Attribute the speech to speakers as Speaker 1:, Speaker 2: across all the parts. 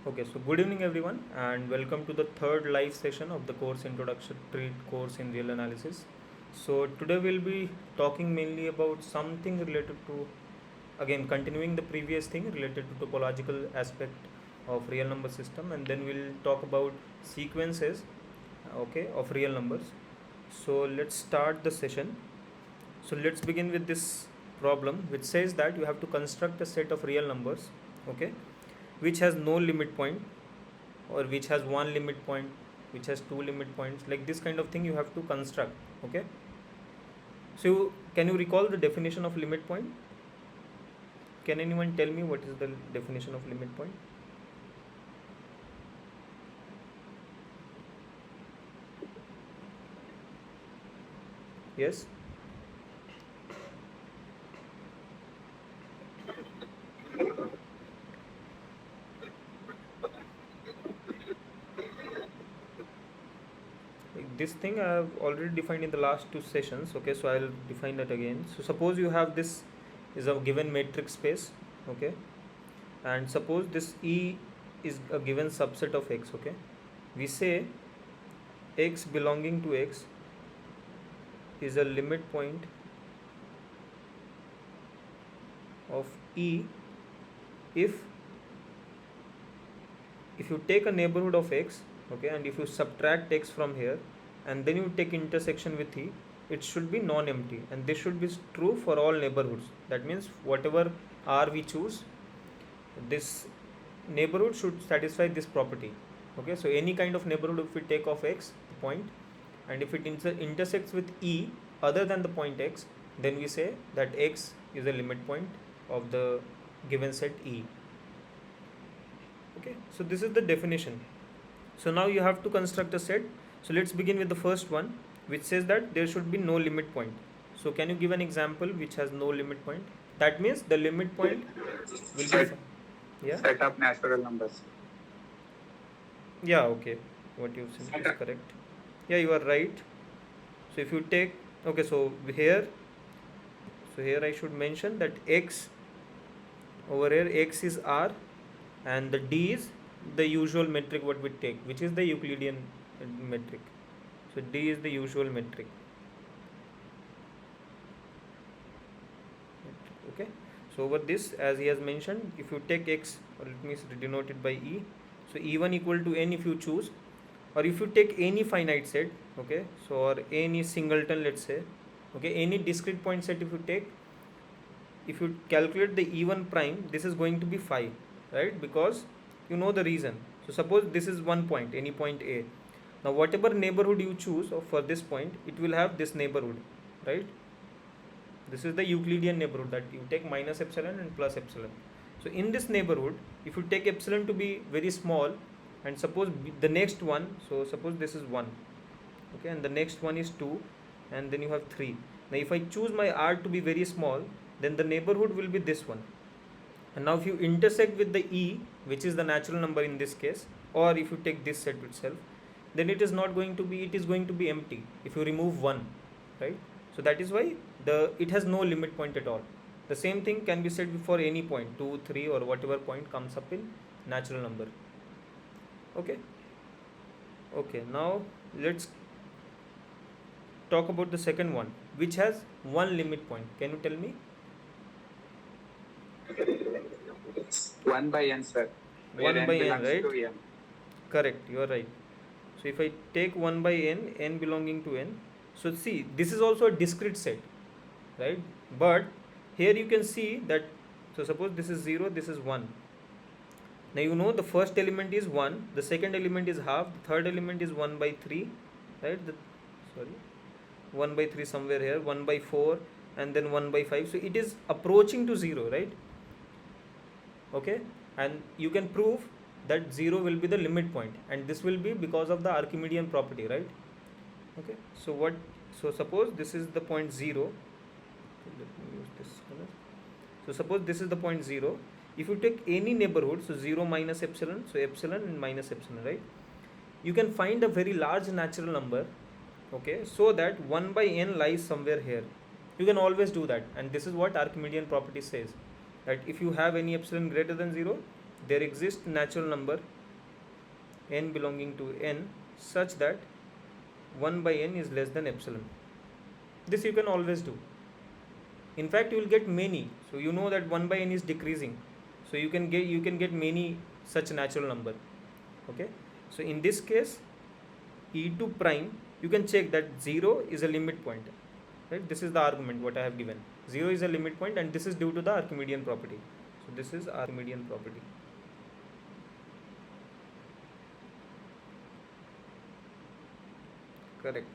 Speaker 1: Okay, so good evening everyone and welcome to the third live session of the course Introductory course in real analysis. So today we'll be talking mainly about something related to, again continuing the previous thing related to topological aspect of real number system, and then we'll talk about sequences, okay, of real numbers. So let's start the session. So let's begin with this problem which says that you have to construct a set of real numbers, okay, which has no limit point, or which has one limit point, which has two limit points, like this kind of thing you have to construct. Okay, so can you recall the definition of limit point? Can anyone tell me what is the definition of limit point? Yes. Like this thing I have already defined in the last two sessions. Okay, so I'll define that again. So suppose you have this is a given matrix space, okay, and suppose this E is a given subset of X. Okay, we say X belonging to X is a limit point of E if you take a neighborhood of X, okay, and if you subtract X from here and then you take intersection with E, it should be non-empty, and this should be true for all neighborhoods. That means whatever R we choose, this neighborhood should satisfy this property. Okay, so any kind of neighborhood if we take of X point, and if it intersects with E other than the point X, then we say that X is a limit point of the given set E. Okay, so this is the definition. So now you have to construct a set. So let's begin with the first one, which says that there should be no limit point. So can you give an example which has no limit point? That means the limit point will be
Speaker 2: set of natural numbers.
Speaker 1: Yeah, okay, what you said is correct. Yeah, you are right. So if you take, okay, so here I should mention that X over here, X is R, and the D is the usual metric what we take, which is the Euclidean metric. So D is the usual metric. Okay, so over this, as he has mentioned, if you take X, or let me denote it by E, so E1 equal to N if you choose, or if you take any finite set, okay, so or any singleton, let's say, okay, any discrete point set if you take, if you calculate the E1 prime, this is going to be 5, right? Because you know the reason. So suppose this is one point, any point A. Now whatever neighborhood you choose for this point, it will have this neighborhood, right? This is the Euclidean neighborhood that you take minus epsilon and plus epsilon. So in this neighborhood, if you take epsilon to be very small, and suppose the next one, so suppose this is 1, okay, and the next one is 2, and then you have 3. Now if I choose my R to be very small, then the neighborhood will be this one. And now if you intersect with the E, which is the natural number in this case, or if you take this set itself, then it is not going to be, it is going to be empty if you remove 1, right? So that is why it has no limit point at all. The same thing can be said for any point, 2, 3, or whatever point comes up in natural number. Okay, now let's talk about the second one, which has one limit point. Can you tell me?
Speaker 2: 1 by n, sir.
Speaker 1: 1 by n, right? Correct, you are right. So if I take 1 by n, n belonging to n, so see, this is also a discrete set, right? But here you can see that, so suppose this is 0, this is 1. Now you know the first element is 1, the second element is half, the third element is 1 by 3, right? 1 by 3 somewhere here, 1 by 4, and then 1 by 5. So it is approaching to 0, right? Okay, and you can prove that 0 will be the limit point, and this will be because of the Archimedean property, right? Okay, so suppose this is the point 0. Let me use this color. So suppose this is the point 0. If you take any neighborhood, so 0 minus epsilon, so epsilon and minus epsilon, right? You can find a very large natural number, okay, so that 1 by n lies somewhere here. You can always do that, and this is what Archimedean property says, that if you have any epsilon greater than 0, there exists natural number n belonging to n such that 1 by n is less than epsilon. This you can always do. In fact, you will get many. So you know that 1 by n is decreasing. So you can get many such natural number. Okay. So in this case, e2 prime, you can check that 0 is a limit point. Right? This is the argument what I have given. 0 is a limit point, and this is due to the Archimedean property. So this is Archimedean property. Correct.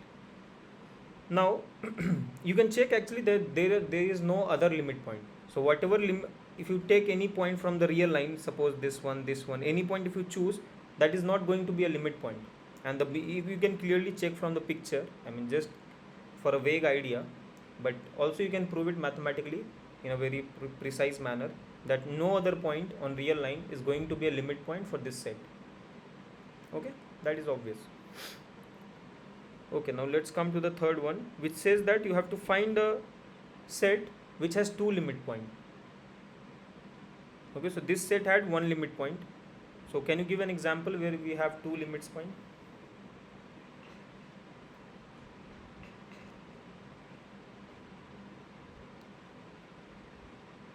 Speaker 1: Now you can check actually that there is no other limit point. So whatever if you take any point from the real line, suppose this one, any point if you choose, that is not going to be a limit point. And if you can clearly check from the picture, I mean just for a vague idea, but also you can prove it mathematically in a very precise manner that no other point on real line is going to be a limit point for this set. Okay, that is obvious. Okay, now let's come to the third one, which says that you have to find a set which has two limit points. Okay, so this set had one limit point. So can you give an example where we have two limits point?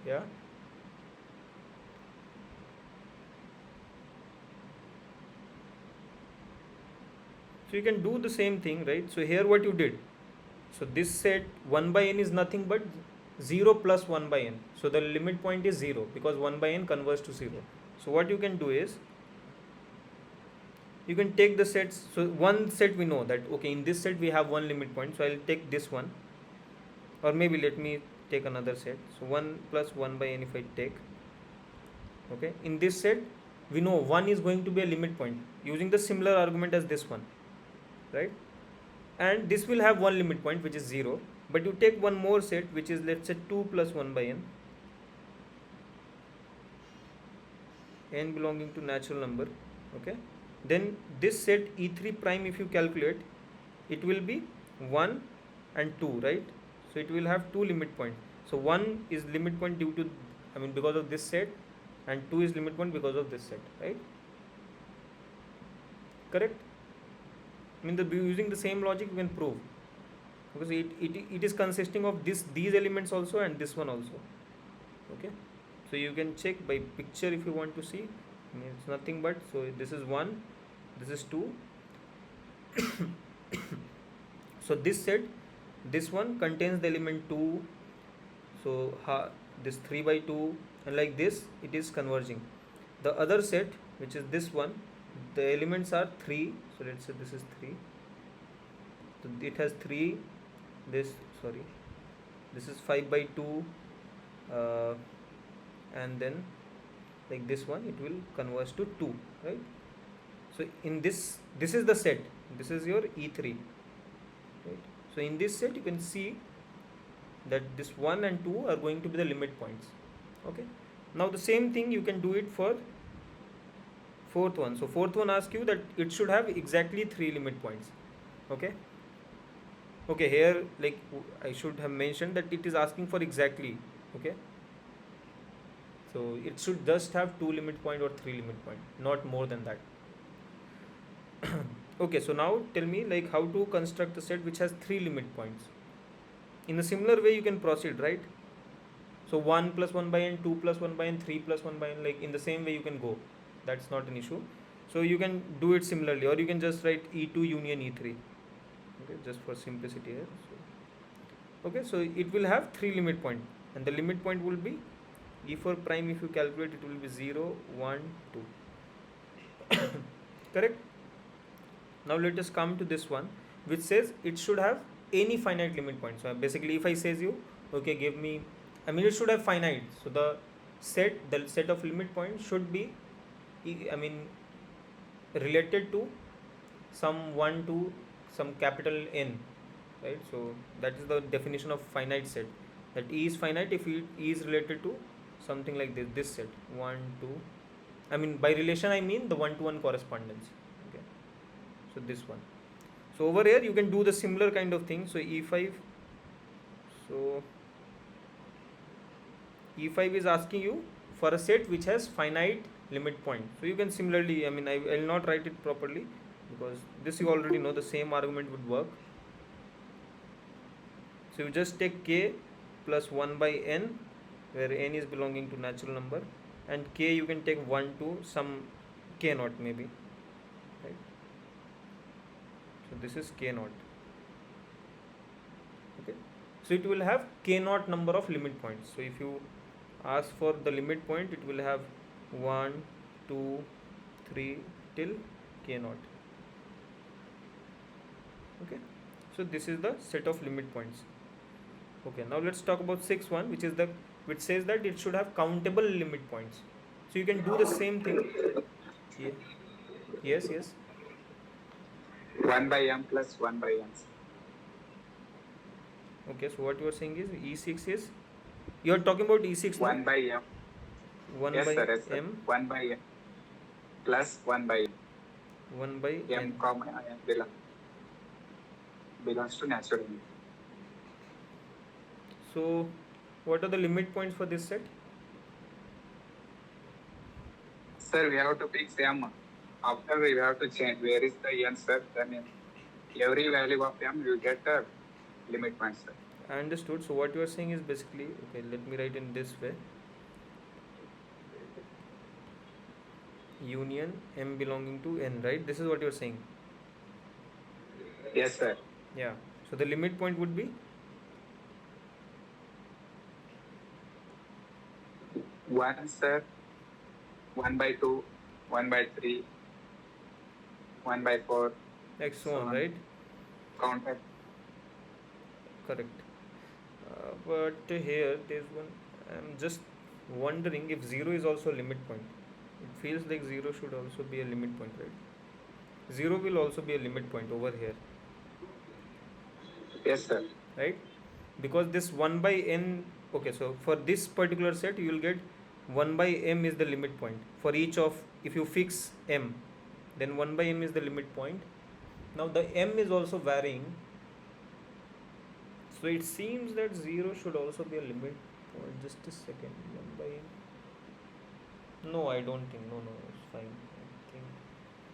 Speaker 1: Yeah. So you can do the same thing, right? So here what you did, so this set 1 by n is nothing but 0 plus 1 by n. So the limit point is 0 because 1 by n converges to 0. So what you can do is, you can take the sets. So one set we know that, okay, in this set we have one limit point. So I'll take this one, or maybe let me take another set. So 1 plus 1 by n if I take, okay, in this set we know 1 is going to be a limit point using the similar argument as this one, right? And this will have one limit point which is 0, but you take one more set which is, let's say, 2 plus 1 by n belonging to natural number. Okay, then this set e3 prime, if you calculate, it will be 1 and 2, right? So it will have two limit points. So 1 is limit point due to, I mean because of this set, and 2 is limit point because of this set, right? Correct? I mean using the same logic you can prove, because it is consisting of these elements also and this one also. Okay, so you can check by picture if you want to see. I mean it's nothing but, so this is 1, this is 2. So this set, this one contains the element 2, so this 3 by 2, and like this it is converging. The other set, which is this one, the elements are 3, so let's say this is 3, so it has 3, this is 5 by 2, and then like this one, it will converge to 2, right? So in this is the set, this is your E3, right? So in this set you can see that this 1 and 2 are going to be the limit points. Okay, now the same thing you can do it for fourth one. So fourth one asks you that it should have exactly 3 limit points. Okay, here like I should have mentioned that it is asking for exactly. Okay, so it should just have 2 limit point or 3 limit point, not more than that. Okay, so now tell me like how to construct a set which has 3 limit points. In a similar way you can proceed, right? So 1 plus 1 by n, 2 plus 1 by n, 3 plus 1 by n, like in the same way you can go. That's not an issue. So you can do it similarly, or you can just write E2 union E3. Okay, just for simplicity here. So, okay, so it will have 3 limit point, and the limit point will be E4 prime. If you calculate, it will be 0, 1, 2. Correct? Now let us come to this one, which says it should have any finite limit point. So basically, if I says you, okay, give me, I mean it should have finite. So the set of limit points should be, I mean, related to some 1 to some capital N, right? So that is the definition of finite set, that E is finite if E is related to something like this set 1, 2. I mean by relation I mean the 1-to-1 correspondence. Okay, so this one. So over here you can do the similar kind of thing. So E5, so E5 is asking you for a set which has finite limit point. So you can similarly, I mean, I will not write it properly because this you already know, the same argument would work. So you just take k plus 1 by n, where n is belonging to natural number, and k you can take 1 to some k naught maybe, right? So this is k naught. Okay, so it will have k naught number of limit points. So if you ask for the limit point, it will have 1, 2, 3 till k naught. Okay, so this is the set of limit points. Okay, now let's talk about 6.1, which says that it should have countable limit points. So you can do the same thing. Yeah. Yes, yes.
Speaker 2: 1 by m plus 1 by n.
Speaker 1: Okay, so what you are saying is E6 is, you are talking about E6 now?
Speaker 2: 1 by m.
Speaker 1: 1
Speaker 2: Yes,
Speaker 1: by
Speaker 2: sir, yes, sir.
Speaker 1: m
Speaker 2: 1 by m plus 1 by
Speaker 1: 1 by
Speaker 2: m,
Speaker 1: n.
Speaker 2: comma n belongs to natural number.
Speaker 1: So what are the limit points for this set?
Speaker 2: Sir, we have to fix m. After we have to change where is the n, sir. Then in every value of m you get a limit point, sir.
Speaker 1: I understood. So what you are saying is basically, okay, let me write in this way. Union m belonging to n, right? This is what you are saying.
Speaker 2: Yes, sir.
Speaker 1: Yeah. So the limit point would be
Speaker 2: 1, sir. 1 by 2, 1 by 3, 1 by 4.
Speaker 1: x so on, right?
Speaker 2: Counter.
Speaker 1: Correct. But here there's one, I'm just wondering if 0 is also a limit point. It feels like 0 should also be a limit point, right? 0 will also be a limit point over here.
Speaker 2: Yes, sir.
Speaker 1: Right? Because this 1 by n, okay, so for this particular set you will get 1 by m is the limit point for each of, if you fix m, then 1 by m is the limit point. Now the m is also varying, so it seems that 0 should also be a limit point. Just a second. 1 by m, no, I don't think, no, it's fine. I think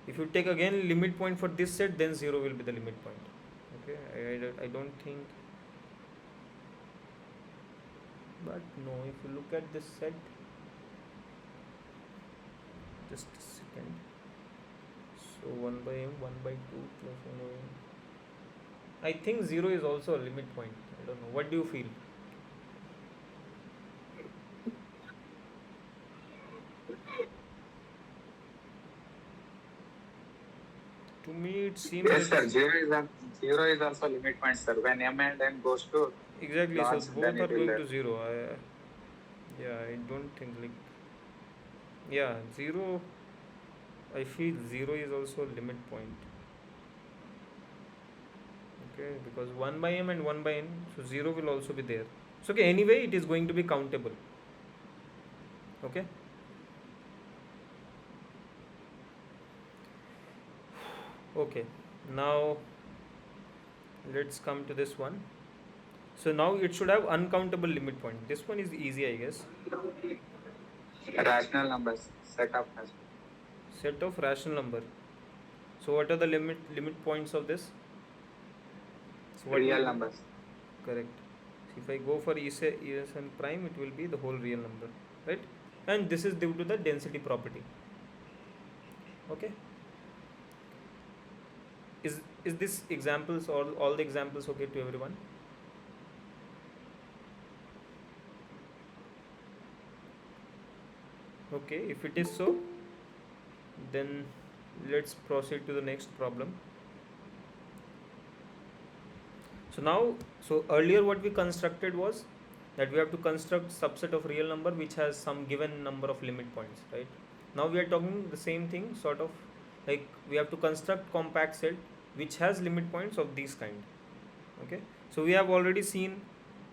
Speaker 1: if you take again limit point for this set, then 0 will be the limit point. Okay, I don't think, but no, if you look at this set, just a second. So 1 by m, 1 by 2 plus 1 by m, I think 0 is also a limit point. I don't know, what do you feel? To me it seems
Speaker 2: Yes,
Speaker 1: that
Speaker 2: sir. 0 is also limit point, sir. When m and n goes to
Speaker 1: exactly,
Speaker 2: lots,
Speaker 1: so both
Speaker 2: then
Speaker 1: are
Speaker 2: it will
Speaker 1: going to 0. I don't think, like, yeah, 0, I feel 0 is also a limit point. Okay, because 1 by m and 1 by n, so 0 will also be there. So okay, anyway it is going to be countable. Okay, okay, now let's come to this one. So now it should have uncountable limit point. This one is easy, I guess.
Speaker 2: rational numbers, set of rational.
Speaker 1: Set of rational number. So what are the limit points of this? So what
Speaker 2: Real
Speaker 1: will be?
Speaker 2: numbers.
Speaker 1: Correct. So if I go for ESN prime, it will be the whole real number, right? And this is due to the density property. Okay. Is this examples, all the examples okay to everyone? Okay, if it is so, then let's proceed to the next problem. So now, so earlier what we constructed was that we have to construct subset of real number which has some given number of limit points, right? Now we are talking the same thing, sort of like we have to construct compact set which has limit points of this kind. Okay, so we have already seen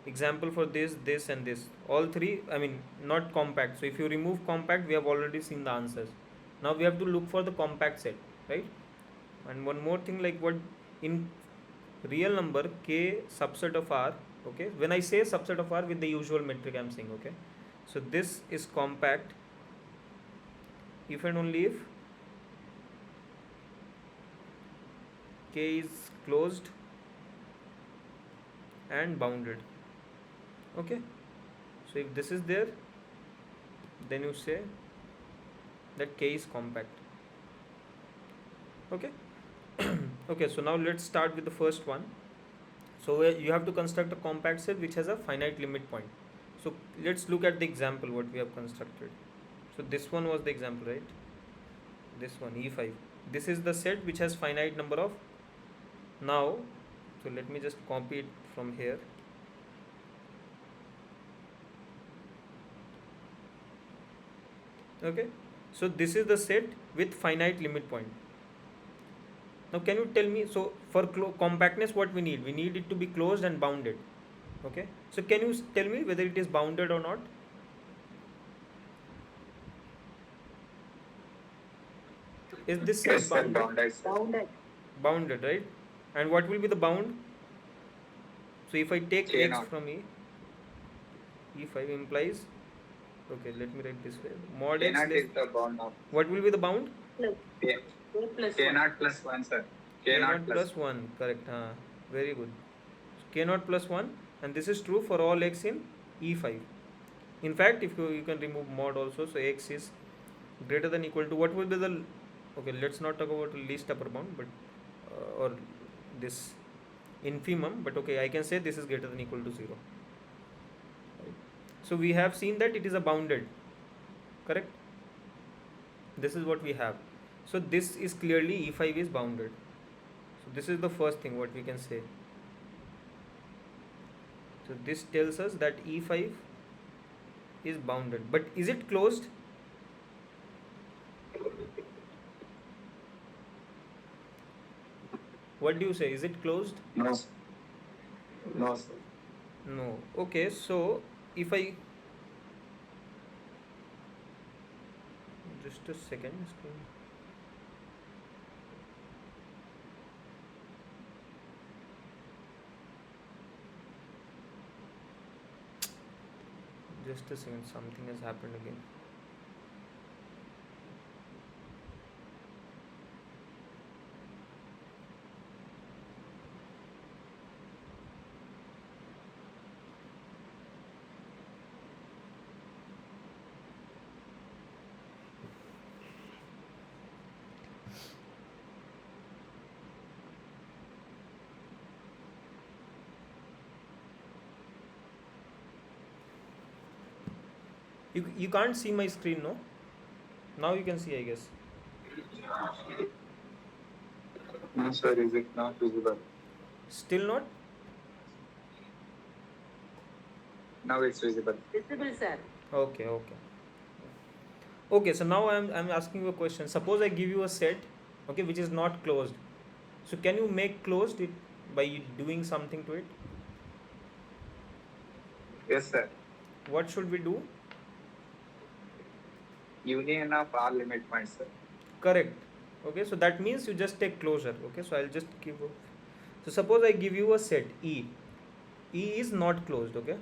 Speaker 1: example for this and this, all three, I mean not compact. So if you remove compact, we have already seen the answers. Now we have to look for the compact set, right? And one more thing, like what in real number k subset of r, okay, when I say subset of r with the usual metric I'm saying, okay, so this is compact if and only if K is closed and bounded. Okay, so if this is there, then you say that K is compact. Okay. Okay, so now let's start with the first one. So you have to construct a compact set which has a finite limit point. So let's look at the example what we have constructed. So this one was the example, right? This one, E5. This is the set which has finite number of. Now, so let me just copy it from here. Okay, so this is the set with finite limit point. Now can you tell me, so for compactness what we need? We need it to be closed and bounded. Okay, so can you tell me whether it is bounded or not? Is this set
Speaker 2: Yes, sir.
Speaker 1: bounded?
Speaker 2: Bounded. Bounded.
Speaker 1: Bounded, right? And what will be the bound? So if I take
Speaker 2: K
Speaker 1: x
Speaker 2: naught.
Speaker 1: from E5 implies, okay, let me write this way. Mod
Speaker 2: K
Speaker 1: x
Speaker 2: naught
Speaker 1: less,
Speaker 2: is the bound of
Speaker 1: what will be the bound?
Speaker 2: K. K naught plus 1, sir. K naught
Speaker 1: plus 1, correct. Very good. So K naught plus 1, and this is true for all x in E5. In fact, if you can remove mod also, so x is greater than equal to, what will be the, okay, let's not talk about least upper bound, but or this infimum, but okay, I can say this is greater than equal to 0. Right. So we have seen that it is a bounded, correct? This is what we have. So this is clearly E5 is bounded. So this is the first thing what we can say. So this tells us that E5 is bounded, but is it closed? What do you say? Is it closed?
Speaker 2: No. No, sir.
Speaker 1: No. Okay, so if I just a second. Just a second, something has happened again. You can't see my screen, no? Now you can see, I guess.
Speaker 2: No, sir. Is it not visible?
Speaker 1: Still not?
Speaker 2: Now it's visible.
Speaker 3: Visible, sir.
Speaker 1: Okay, okay. Okay, so now I'm asking you a question. Suppose I give you a set, okay, which is not closed. So can you make closed it by doing something to it?
Speaker 2: Yes, sir.
Speaker 1: What should we do?
Speaker 2: Union of all limit points, sir.
Speaker 1: Correct. Okay, so that means you just take closure. Okay, so I'll just give. So suppose I give you a set E. E is not closed. Okay.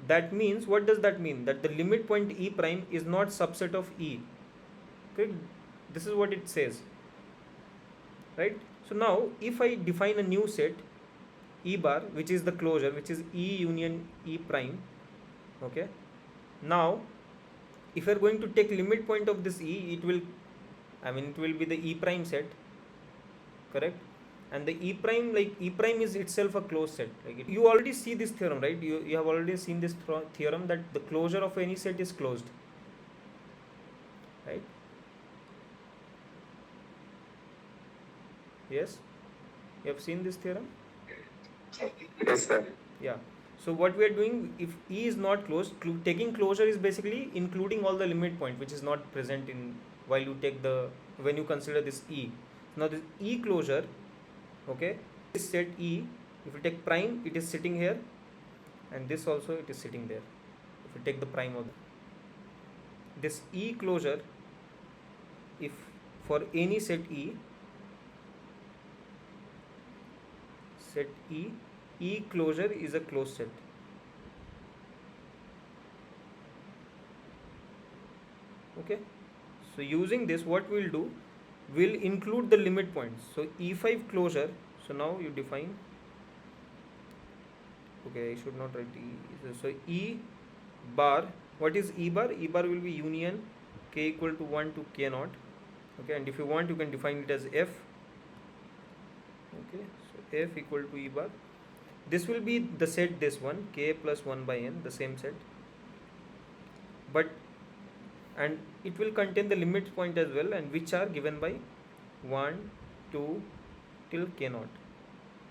Speaker 1: That means, what does that mean? That the limit point E prime is not subset of E. Okay, this is what it says. Right. So now, if I define a new set E bar, which is the closure, which is E union E prime. Okay. Now, if you are going to take limit point of this E, it will be the E prime set, correct? And the E prime is itself a closed set. Like you already see this theorem, right? You have already seen this theorem that the closure of any set is closed, right? Yes, you have seen this theorem.
Speaker 2: Yes, sir.
Speaker 1: Yeah. So what we are doing, if E is not closed, taking closure is basically including all the limit point which is not present in while you take when you consider this E. Now this E closure, okay, this set E, if you take prime, it is sitting here, and this also it is sitting there. If you take the prime of this E closure, if for any set E, E closure is a closed set. So using this, what we'll do, we'll include the limit points. So E5 closure, so now you define, okay, I should not write E, so E bar, what is E bar? E bar will be union k equal to 1 to k naught, okay, and if you want you can define it as F, okay, so F equal to E bar. This will be the set, this one, k plus 1 by n, the same set, but, and it will contain the limit point as well, and which are given by 1, 2 till k naught.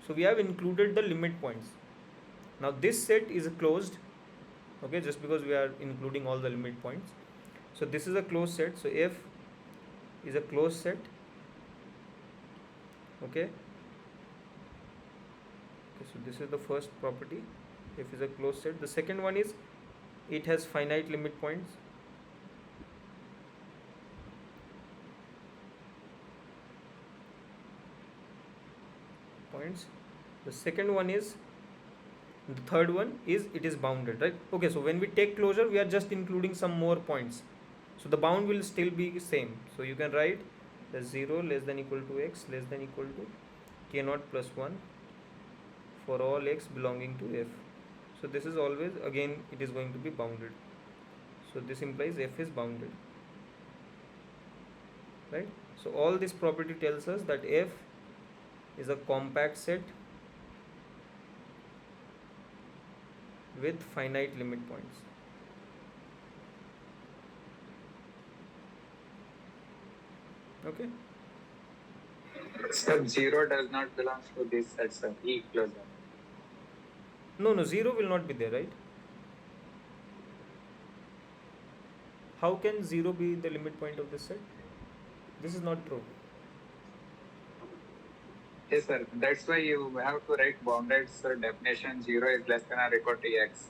Speaker 1: So we have included the limit points. Now this set is closed, okay, just because we are including all the limit points. So this is a closed set, so F is a closed set, okay. So this is the first property, F is a closed set. The second one is it has finite limit points. The second one is, the third one is it is bounded, right? Okay, so when we take closure, we are just including some more points, so the bound will still be same. So you can write the 0 less than equal to x less than equal to k naught plus 1 for all x belonging to F. So this is always, again it is going to be bounded, so this implies F is bounded, right? So all this property tells us that F is a compact set with finite limit points. Okay.
Speaker 2: Sir, 0 does not belong to this set, sir. E closure.
Speaker 1: No, 0 will not be there, right? How can 0 be the limit point of this set? This is not true.
Speaker 2: Yes, sir. That's why you have to write bounded definition. 0 is less than or equal to x.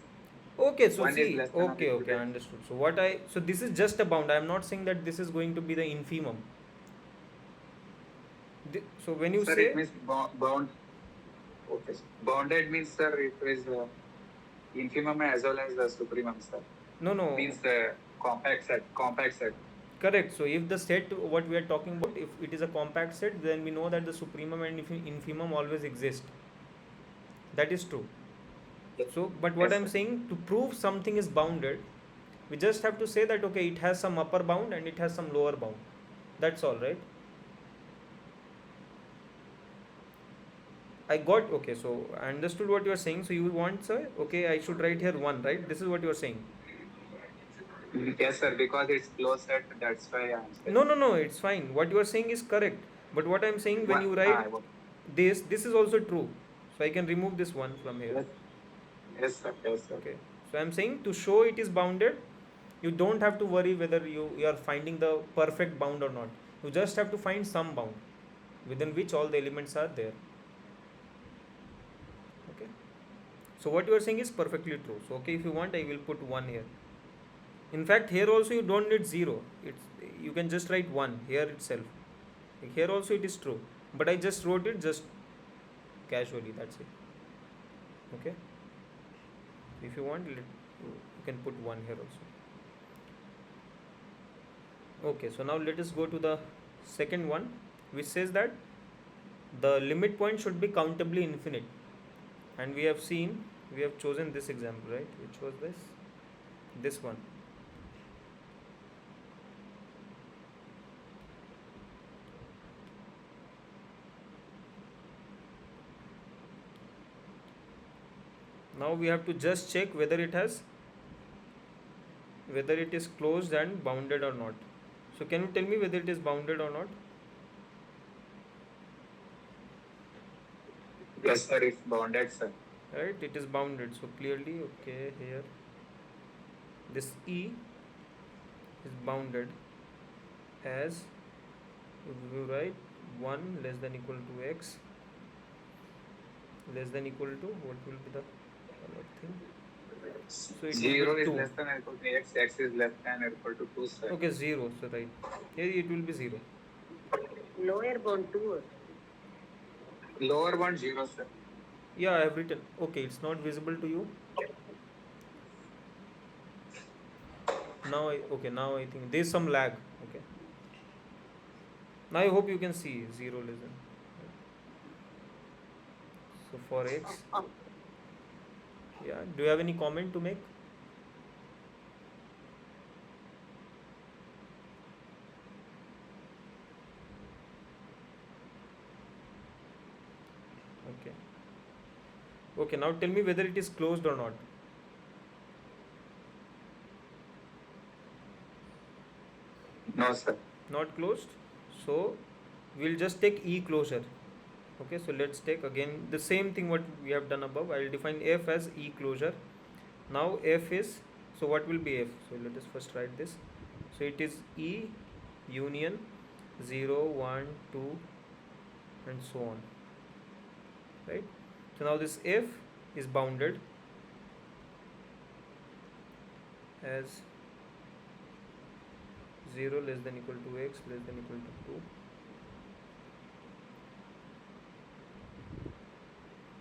Speaker 1: Okay, so
Speaker 2: 1 is
Speaker 1: see,
Speaker 2: less than or
Speaker 1: okay,
Speaker 2: equal to
Speaker 1: I
Speaker 2: x.
Speaker 1: understood. So what I, so this is just a bound. I am not saying that this is going to be the infimum. So when you
Speaker 2: Sir,
Speaker 1: say,
Speaker 2: it means bound. Okay. Bounded means, sir, it is infimum as well as the supremum, sir.
Speaker 1: no,
Speaker 2: Means the compact set. Compact set.
Speaker 1: correct. So if the set what we are talking about, if it is a compact set, then we know that the supremum and infimum always exist. That is true. So, but what
Speaker 2: Yes,
Speaker 1: I'm
Speaker 2: sir.
Speaker 1: saying, to prove something is bounded, we just have to say that okay, it has some upper bound and it has some lower bound. That's all, right? I got, okay, so I understood what you are saying. So you want, sir, okay, I should write here 1, right? This is what you are saying.
Speaker 2: Yes, sir, because it's close set, that's why I'm saying.
Speaker 1: No, it's fine. What you are saying is correct. But what I'm saying, when you write this is also true. So I can remove this 1 from here.
Speaker 2: Yes, sir. Yes, sir.
Speaker 1: Okay. So I'm saying, to show it is bounded, you don't have to worry whether you are finding the perfect bound or not. You just have to find some bound within which all the elements are there. Okay. So what you are saying is perfectly true. So okay, if you want, I will put 1 here. In fact, here also you don't need 0. You can just write 1 here itself. Here also it is true, but I just wrote it just casually. That's it. Okay. If you want, you can put 1 here also. Okay, so now let us go to the second one, which says that the limit point should be countably infinite, and we have chosen this example, right? Which was this one. Now we have to just check whether it is closed and bounded or not. So can you tell me whether it is bounded or not?
Speaker 2: Yes, sir, it's bounded, sir.
Speaker 1: Right, it is bounded. So clearly, okay, here this E is bounded as, if you write 1 less than equal to x less than equal to, what will be the other thing? So it
Speaker 2: 0
Speaker 1: will be
Speaker 2: is
Speaker 1: 2.
Speaker 2: less than or equal to x, x is less than or equal to 2, sir.
Speaker 1: Okay, 0. So right here it will be 0.
Speaker 3: Lower bound 2.
Speaker 2: Lower bound 0, sir.
Speaker 1: Yeah, I have written. Okay, it's not visible to you. Now I think there is some lag. Okay. Now I hope you can see 0 less than. So for x, yeah, do you have any comment to make? Okay. Okay, now tell me whether it is closed or not.
Speaker 2: No, sir.
Speaker 1: Not closed. So we'll just take E closure. Okay, so let's take again the same thing what we have done above. I'll define F as E closure. Now F is, so what will be F? So let us first write this. So it is E union 0, 1, 2 and so on. Right? So now this F is bounded as 0 less than equal to x less than equal to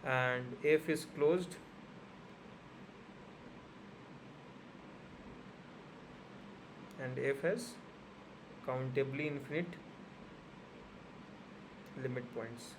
Speaker 1: 2, and F is closed and F has countably infinite limit points.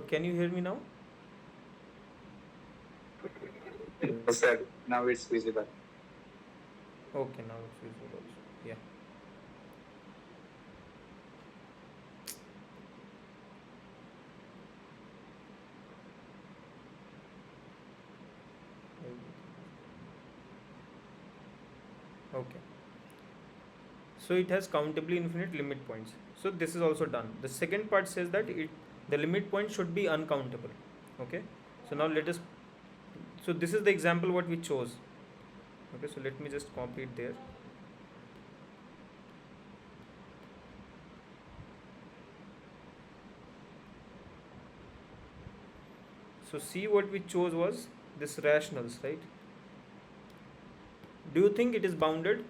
Speaker 1: Can you hear me now?
Speaker 2: No, sir. Now it's visible.
Speaker 1: Okay, now it's visible also. Yeah. Okay. So it has countably infinite limit points. So this is also done. The second part says that the limit point should be uncountable. Okay. So now let us. So this is the example what we chose. Okay. So let me just copy it there. So see what we chose was this rationals, right? Do you think it is bounded?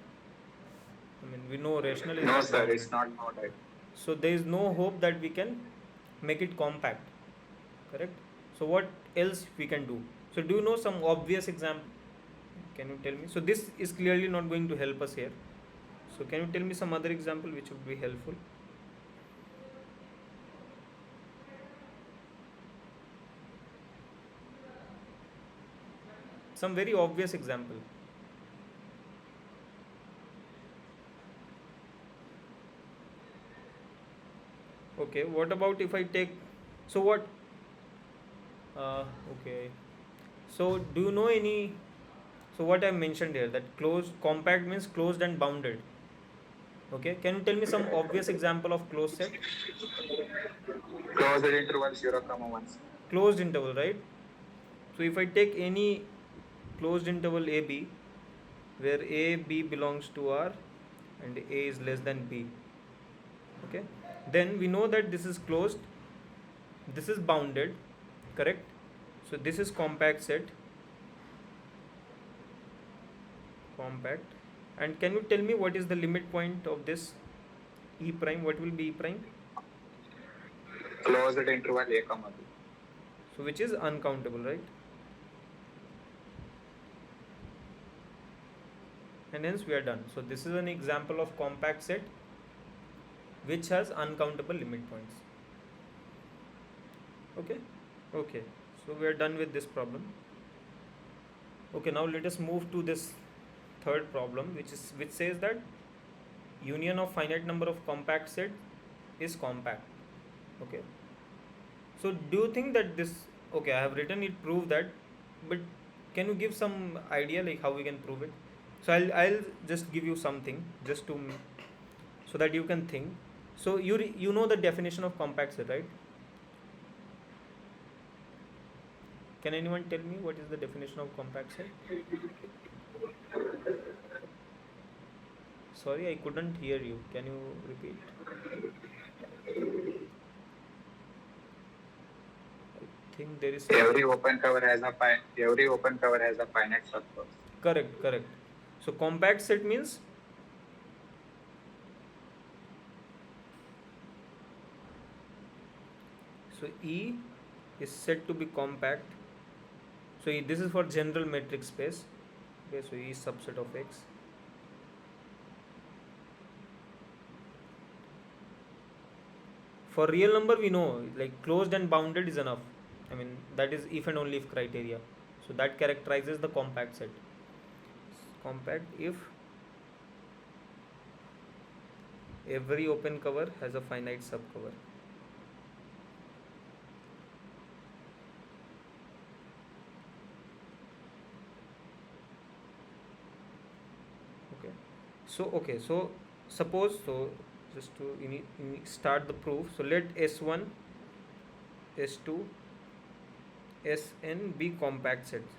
Speaker 1: I mean, we know rational is
Speaker 2: No,
Speaker 1: not
Speaker 2: sir.
Speaker 1: bounded.
Speaker 2: It's not bounded.
Speaker 1: So there is no hope that we can make it compact, correct? So what else we can do? So do you know some obvious example? Can you tell me? So this is clearly not going to help us here. So can you tell me some other example which would be helpful? Some very obvious example. Okay, what about if I take, so what, okay, so do you know any, so what I mentioned here that closed, compact means closed and bounded. Okay, can you tell me some obvious example of closed set?
Speaker 2: Closed interval 0, 1.
Speaker 1: Closed interval, right? So if I take any closed interval AB where A, B belongs to R and A is less than B, okay, then we know that this is closed, this is bounded, correct? So this is compact set, compact. And can you tell me what is the limit point of this E prime? What will be E prime?
Speaker 2: Closed interval A, B.
Speaker 1: So which is uncountable, right? And hence we are done. So this is an example of compact set which has uncountable limit points. Okay. Okay, so we are done with this problem. Okay, now let us move to this third problem, which says that union of finite number of compact set is compact. Okay, so do you think that this, okay, I have written it, prove that, but can you give some idea like how we can prove it? So I'll just give you something just to, so that you can think. So you know the definition of compact set, right? Can anyone tell me what is the definition of compact set? Sorry, I couldn't hear you. Can you repeat? I think there is some.
Speaker 2: Every open cover has a finite subcover.
Speaker 1: Correct, correct. So compact set means so E is said to be compact. So this is for general metric space. Okay, so E is subset of X. For real number, we know like closed and bounded is enough. I mean that is if and only if criteria. So that characterizes the compact set. Compact if every open cover has a finite subcover. Okay, so suppose, so just to start the proof, so let S1, S2, Sn be compact sets.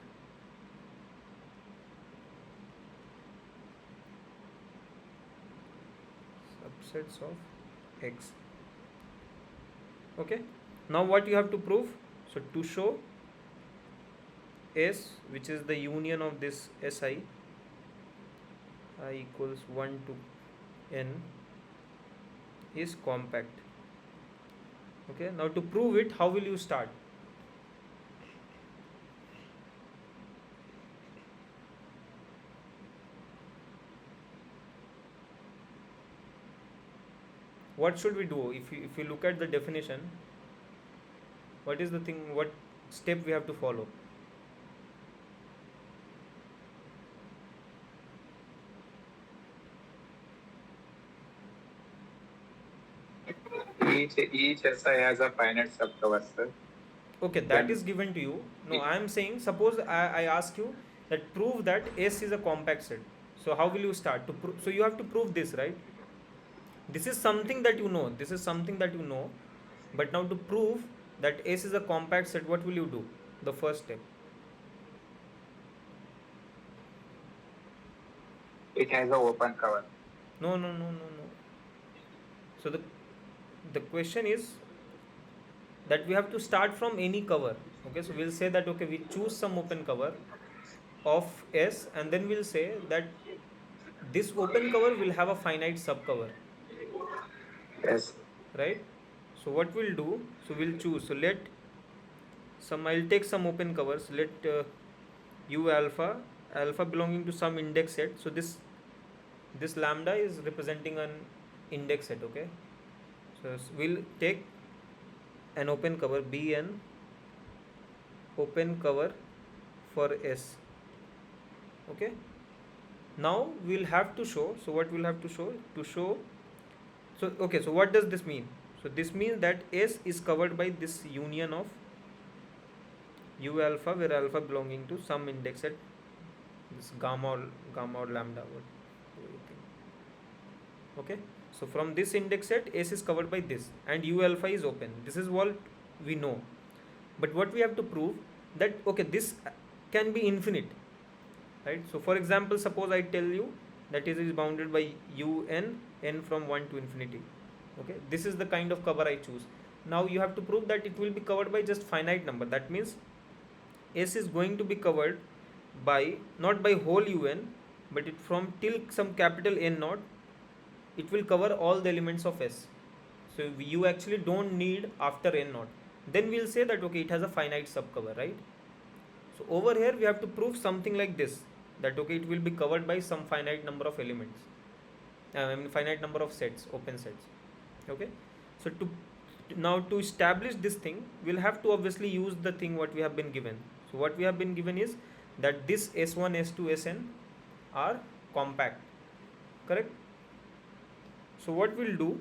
Speaker 1: Subsets of X. Okay, now what you have to prove? So to show S, which is the union of this Si, I equals 1 to n, is compact. Okay, now to prove it, how will you start? What should we do? If you look at the definition, what is the thing, what step we have to follow?
Speaker 2: Each SI has a finite subcover, sir.
Speaker 1: Okay, that is given to you. No, I am saying, suppose I ask you that prove that S is a compact set. So how will you start to prove? So you have to prove this, right? This is something that you know. This is something that you know. But now to prove that S is a compact set, what will you do? The first step.
Speaker 2: It has an open cover.
Speaker 1: No. So the question is that we have to start from any cover. Okay, so we'll say that okay, we choose some open cover of S, and then we'll say that this open cover will have a finite subcover.
Speaker 2: Yes.
Speaker 1: Right? So what we'll do, so we'll choose, so let some, I'll take some open covers, let u alpha belonging to some index set. So this lambda is representing an index set. Okay, so we'll take an open cover bn open cover for S. Okay, now we'll have to show, so what we'll have to show, so okay, so what does this mean? So this means that S is covered by this union of u alpha, where alpha belonging to some index at this gamma or lambda. What do you think? Okay, so from this index set, S is covered by this, and u alpha is open. This is what we know. But what we have to prove that okay, this can be infinite, right? So for example, suppose I tell you that it is bounded by n from 1 to infinity. Okay, this is the kind of cover I choose. Now you have to prove that it will be covered by just finite number. That means S is going to be covered by not by whole un, but it from till some capital N naught, it will cover all the elements of S. So you actually don't need after n naught. Then we'll say that okay, it has a finite subcover, right? So over here we have to prove something like this, that okay, it will be covered by some finite number of elements, finite number of sets, open sets. Okay, so now to establish this thing, we'll have to obviously use the thing what we have been given. So what we have been given is that this S1, S2, Sn are compact, correct? So what we'll do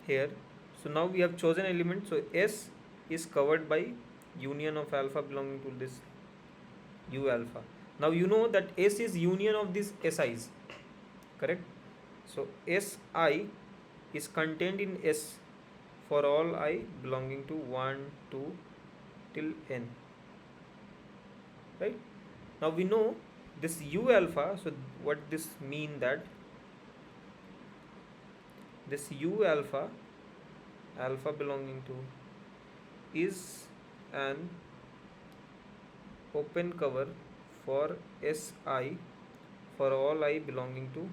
Speaker 1: here, so now we have chosen element, so S is covered by union of alpha belonging to this u alpha. Now you know that S is union of these SIs, correct? So Si is contained in S for all I belonging to 1, 2, till n, right? Now we know this u alpha, so what this mean that this u alpha, alpha belonging to, is an open cover for Si for all I belonging to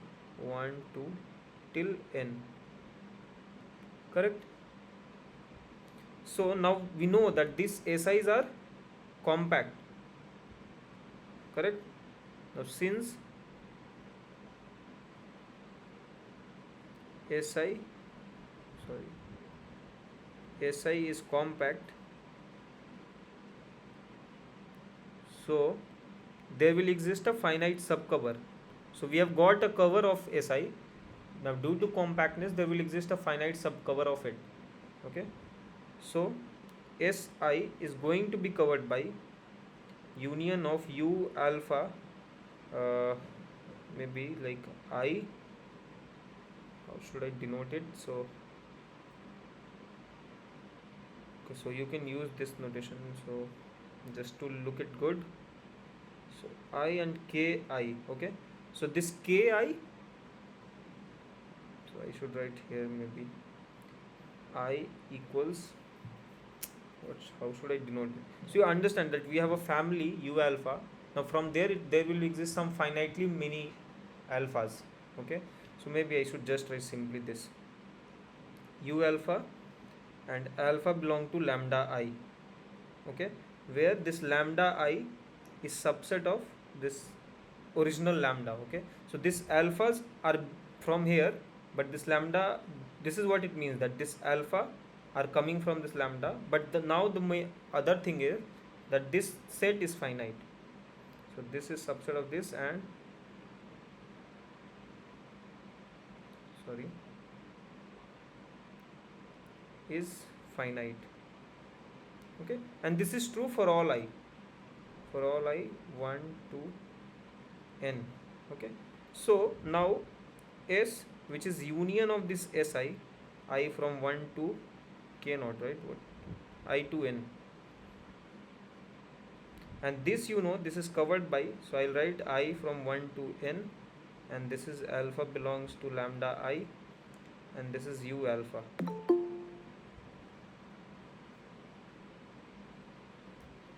Speaker 1: 1 2 till n, correct? So now we know that these SIs are compact, correct? Now since SI, sorry, SI is compact, so there will exist a finite subcover. So we have got a cover of SI. Now due to compactness there will exist a finite subcover of it, okay? So Si is going to be covered by union of U alpha, maybe like I, how should I denote it? So okay, so you can use this notation, so just to look it good, so I and Ki, okay? So this Ki, so I should write here maybe I equals, how should I denote it? So you understand that we have a family U alpha. Now from there there will exist some finitely many alphas, okay? So maybe I should just write simply this U alpha and alpha belong to lambda I, okay, where this lambda I is subset of this original lambda, okay? So these alphas are from here, but this lambda, this is what it means, that this alpha are coming from this lambda, but now the other thing is that this set is finite. So this is subset of this, and sorry, is finite, okay? And this is true for all I, 1 2 n, okay? So now S, which is union of this Si, I from 1 to k naught, right? What? I to n, and this, you know, this is covered by, so I'll write I from 1 to n, and this is alpha belongs to lambda I, and this is U alpha,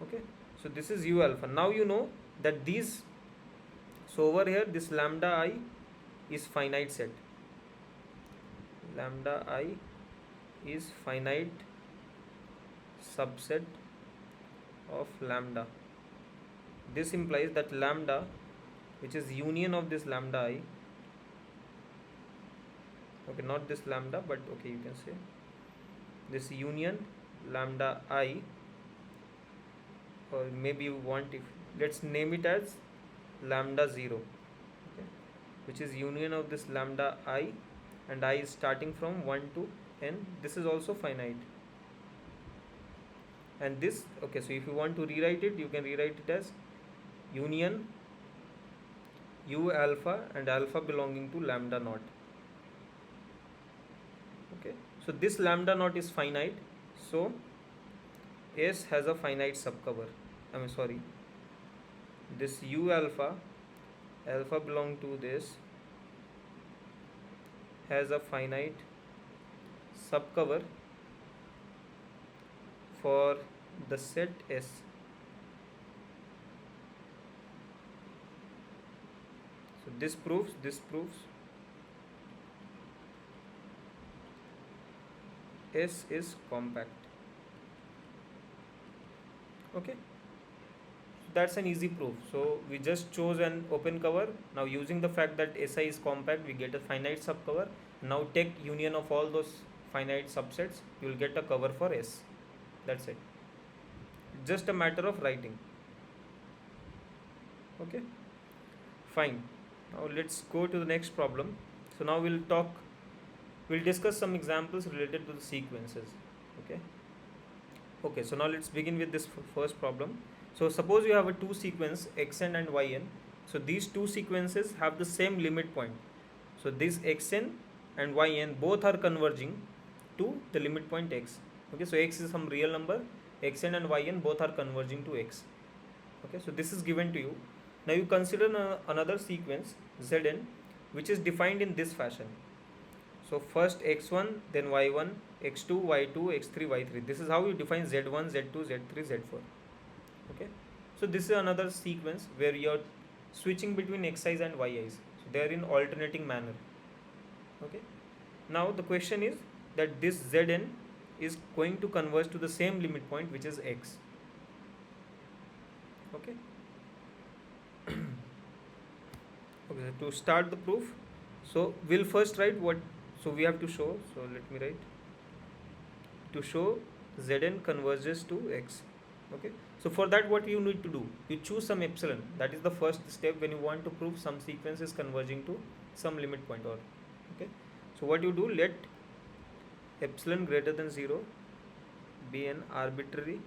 Speaker 1: okay? So this is U alpha. Now you know that these, so over here this lambda I is finite set, lambda I is finite subset of lambda. This implies that lambda, which is union of this lambda I, okay, not this lambda, but okay, you can say this union lambda I, or maybe you want, if let's name it as lambda 0, okay, which is union of this lambda I, and I is starting from 1 to n, this is also finite. And this, okay, so if you want to rewrite it, you can rewrite it as union U alpha and alpha belonging to lambda naught, okay? So this lambda naught is finite, so S has a finite subcover, sorry, this U alpha, alpha belong to this, has a finite subcover for the set S. So this proves S is compact, okay? That's an easy proof. So we just chose an open cover. Now using the fact that Si is compact, we get a finite subcover. Now take union of all those finite subsets, you will get a cover for S. That's it. Just a matter of writing, okay? Fine. Now let's go to the next problem. So now we'll discuss some examples related to the sequences, okay? Okay, so now let's begin with this first problem. So suppose you have a two sequence xn and yn. So these two sequences have the same limit point. So this xn and yn both are converging to the limit point x. Okay, so x is some real number, xn and yn both are converging to x. Okay, so this is given to you. Now you consider another sequence zn which is defined in this fashion. So first x1, then y1, x2, y2, x3, y3. This is how you define z1, z2, z3, z4. Okay, so this is another sequence where you are switching between xi's and yi's. So they are in alternating manner. Okay, now the question is that this zn is going to converge to the same limit point, which is x. Okay. Okay, to start the proof, so we'll first write what, so we have to show, so let me write, to show zn converges to x. Okay, so for that what you need to do, you choose some epsilon. That is the first step when you want to prove some sequence is converging to some limit point. Or okay, so what you do, let epsilon greater than 0 be an arbitrary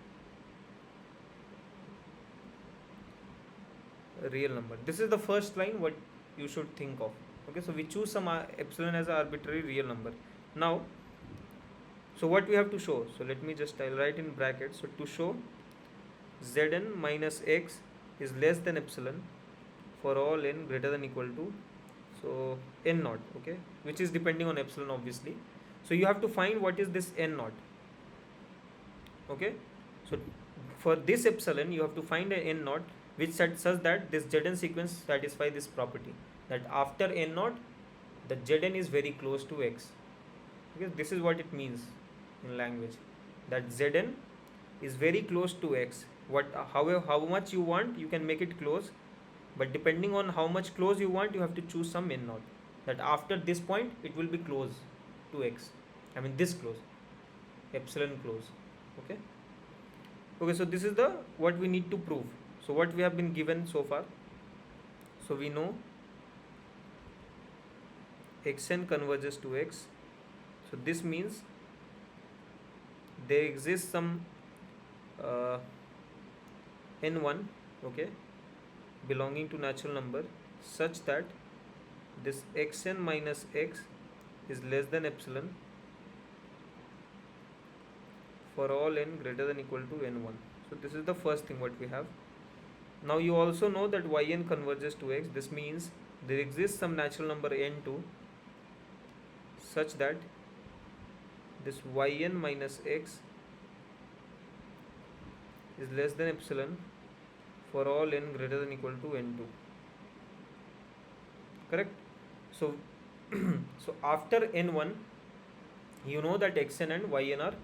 Speaker 1: real number. This is the first line what you should think of. Okay, so we choose some epsilon as an arbitrary real number. Now, so what we have to show, so let me just, I'll write in brackets. So to show zn minus x is less than epsilon for all n greater than equal to, so n naught, okay, which is depending on epsilon obviously. So you have to find what is this n naught. Okay, so for this epsilon you have to find an n naught which such that this zn sequence satisfy this property, that after n naught the zn is very close to x. Okay, this is what it means in language, that zn is very close to x. What, however, how much you want you can make it close, but depending on how much close you want you have to choose some n naught, that after this point it will be close to x. I mean this close, epsilon close. Okay, okay, so this is the what we need to prove. So what we have been given so far, so we know xn converges to x. So this means there exists some n1, okay, belonging to natural number such that this xn minus x is less than epsilon for all n greater than equal to n1. So this is the first thing what we have. Now you also know that yn converges to x. This means there exists some natural number n2 such that this yn minus x is less than epsilon for all n greater than equal to n2. Correct? So so after n1 you know that xn and yn are,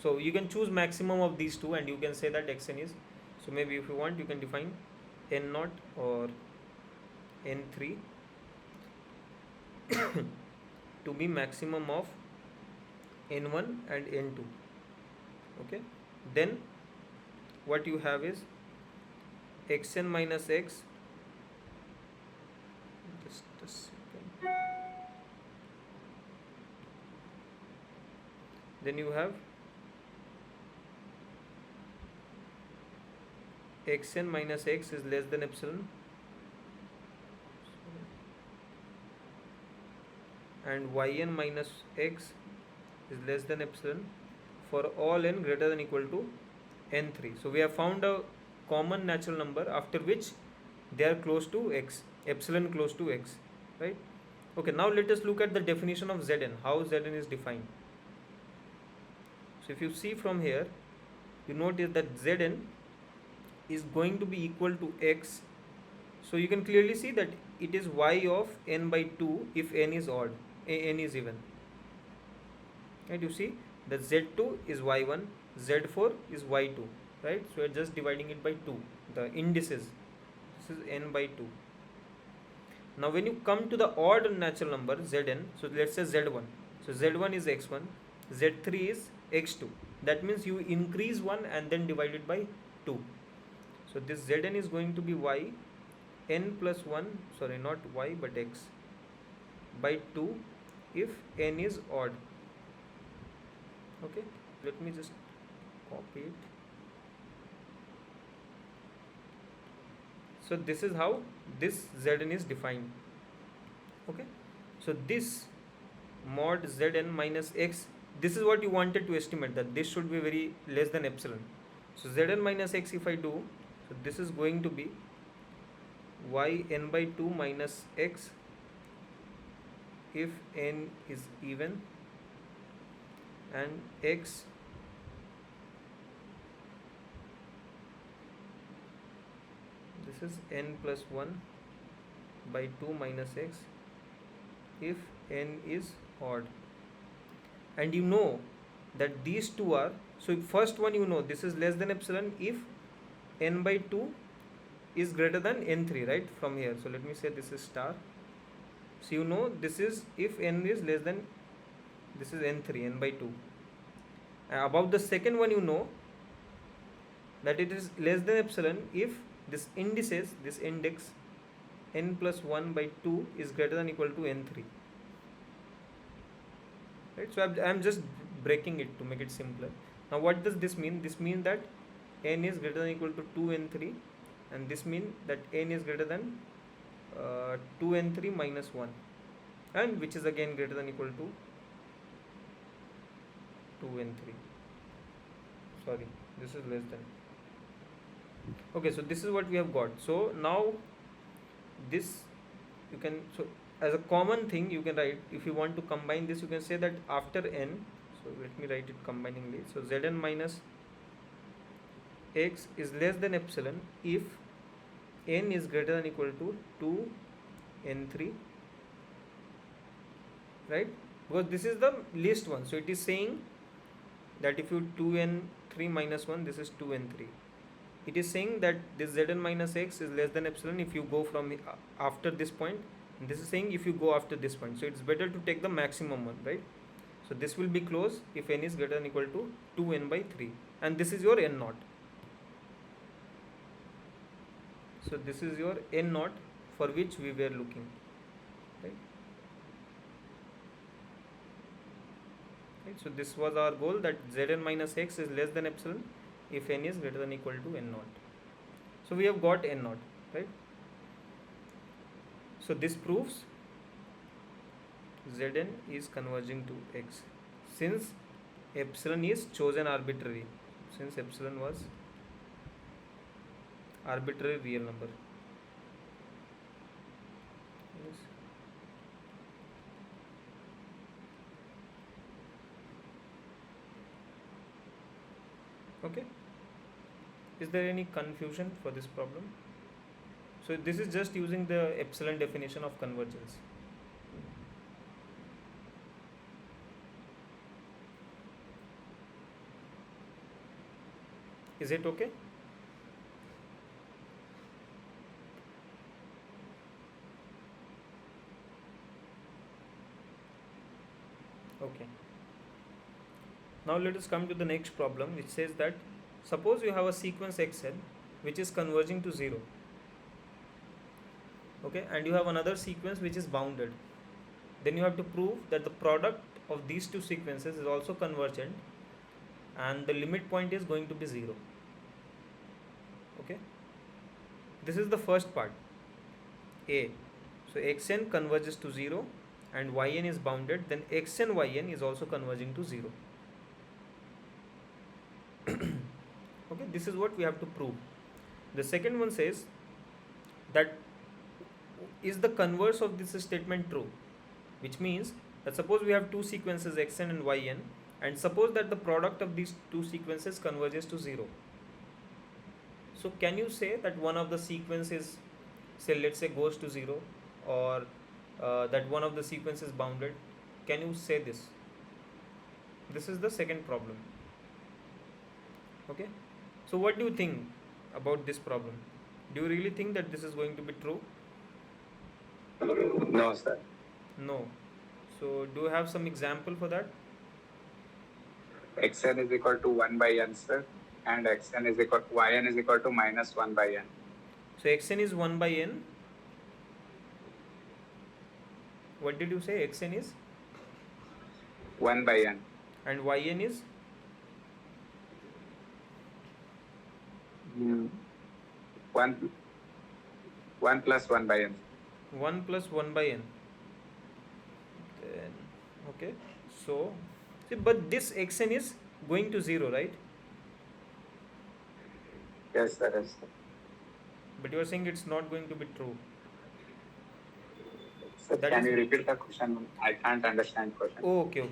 Speaker 1: so you can choose maximum of these two and you can say that xn is, so maybe if you want you can define n0 or n3 to be maximum of n1 and n2. Okay, then what you have is xn minus x, just a second, then you have xn minus x is less than epsilon and yn minus x is less than epsilon for all n greater than equal to n3. So we have found a common natural number after which they are close to x, epsilon close to x, right? Okay, now let us look at the definition of zn, how zn is defined. So if you see from here, you notice that zn is going to be equal to x. So you can clearly see that it is y of n by 2 if n is odd, n is even. Right, you see that z2 is y1, z4 is y2, right? So we are just dividing it by 2, the indices. This is n by 2. Now when you come to the odd natural number zn, so let's say z1. So z1 is x1, z3 is x2. That means you increase 1 and then divide it by 2. So this zn is going to be y n plus 1, sorry, not y but x, by 2 if n is odd. Okay, let me just copy it. So this is how this zn is defined. Okay, so this mod zn minus x this is what you wanted to estimate, that this should be very less than epsilon. So Zn minus x, if I do, so this is going to be yn by 2 minus x if n is even, and x this is n plus 1 by 2 minus x if n is odd. And you know that these two are, so first one you know this is less than epsilon if n by 2 is greater than n3, right, from here. So let me say this is star. So you know this is if n is less than, this is n3, n by 2. About the second one you know that it is less than epsilon if this indices, this index n plus 1 by 2 is greater than equal to n3, right? So I am just breaking it to make it simpler. Now what does this mean? This means that n is greater than equal to 2n3, and this means that n is greater than 2n3 minus 1, and which is again greater than equal to 2n3. Sorry, this is less than. Okay, so this is what we have got. So now this you can, so as a common thing you can write, if you want to combine this, you can say that after n, so let me write it combiningly. So Zn minus x is less than epsilon if n is greater than equal to 2n3, right? Because this is the least one, so it is saying that if you 2n3 minus 1, this is 2n3. It is saying that this Zn minus x is less than epsilon if you go from after this point, and this is saying if you go after this point. So it's better to take the maximum one, right? So this will be closed if n is greater than equal to 2n by 3, and this is your n naught. So this is your n naught for which we were looking, right? Right, so this was our goal, that Zn minus x is less than epsilon if n is greater than equal to n naught. So we have got n naught, right? So this proves Zn is converging to x, since epsilon is chosen arbitrary, since epsilon was arbitrary real number. Yes. Okay, is there any confusion for this problem? So this is just using the epsilon definition of convergence. Is it okay? Okay. Now let us come to the next problem, which says that suppose you have a sequence xn which is converging to 0, okay, and you have another sequence which is bounded. Then you have to prove that the product of these two sequences is also convergent, and the limit point is going to be 0. Okay, this is the first part, A. So xn converges to 0 and yn is bounded, then xn yn is also converging to 0. Okay, this is what we have to prove. The second one says that is the converse of this statement true, which means that suppose we have two sequences xn and yn, and suppose that the product of these two sequences converges to 0. So can you say that one of the sequences, say let's say goes to 0, or that one of the sequences bounded? Can you say this? This is the second problem. Okay, so what do you think about this problem? Do you really think that this is going to be true?
Speaker 2: No, sir.
Speaker 1: No. So do you have some example for that?
Speaker 2: Xn is equal to 1 by n, sir, and xn is equal, yn is equal to minus 1 by n.
Speaker 1: So xn is 1 by n. What did you say? Xn is
Speaker 2: 1 by n.
Speaker 1: And yn is
Speaker 2: 1 plus 1 by n.
Speaker 1: 1 plus 1 by n. Then okay, so See, but this xn is going to 0, right?
Speaker 2: Yes, sir. Yes, sir.
Speaker 1: But you are saying it's not going to be true.
Speaker 2: Sir,
Speaker 1: That
Speaker 2: can
Speaker 1: is.
Speaker 2: you repeat the question? I can't understand question.
Speaker 1: Oh, okay.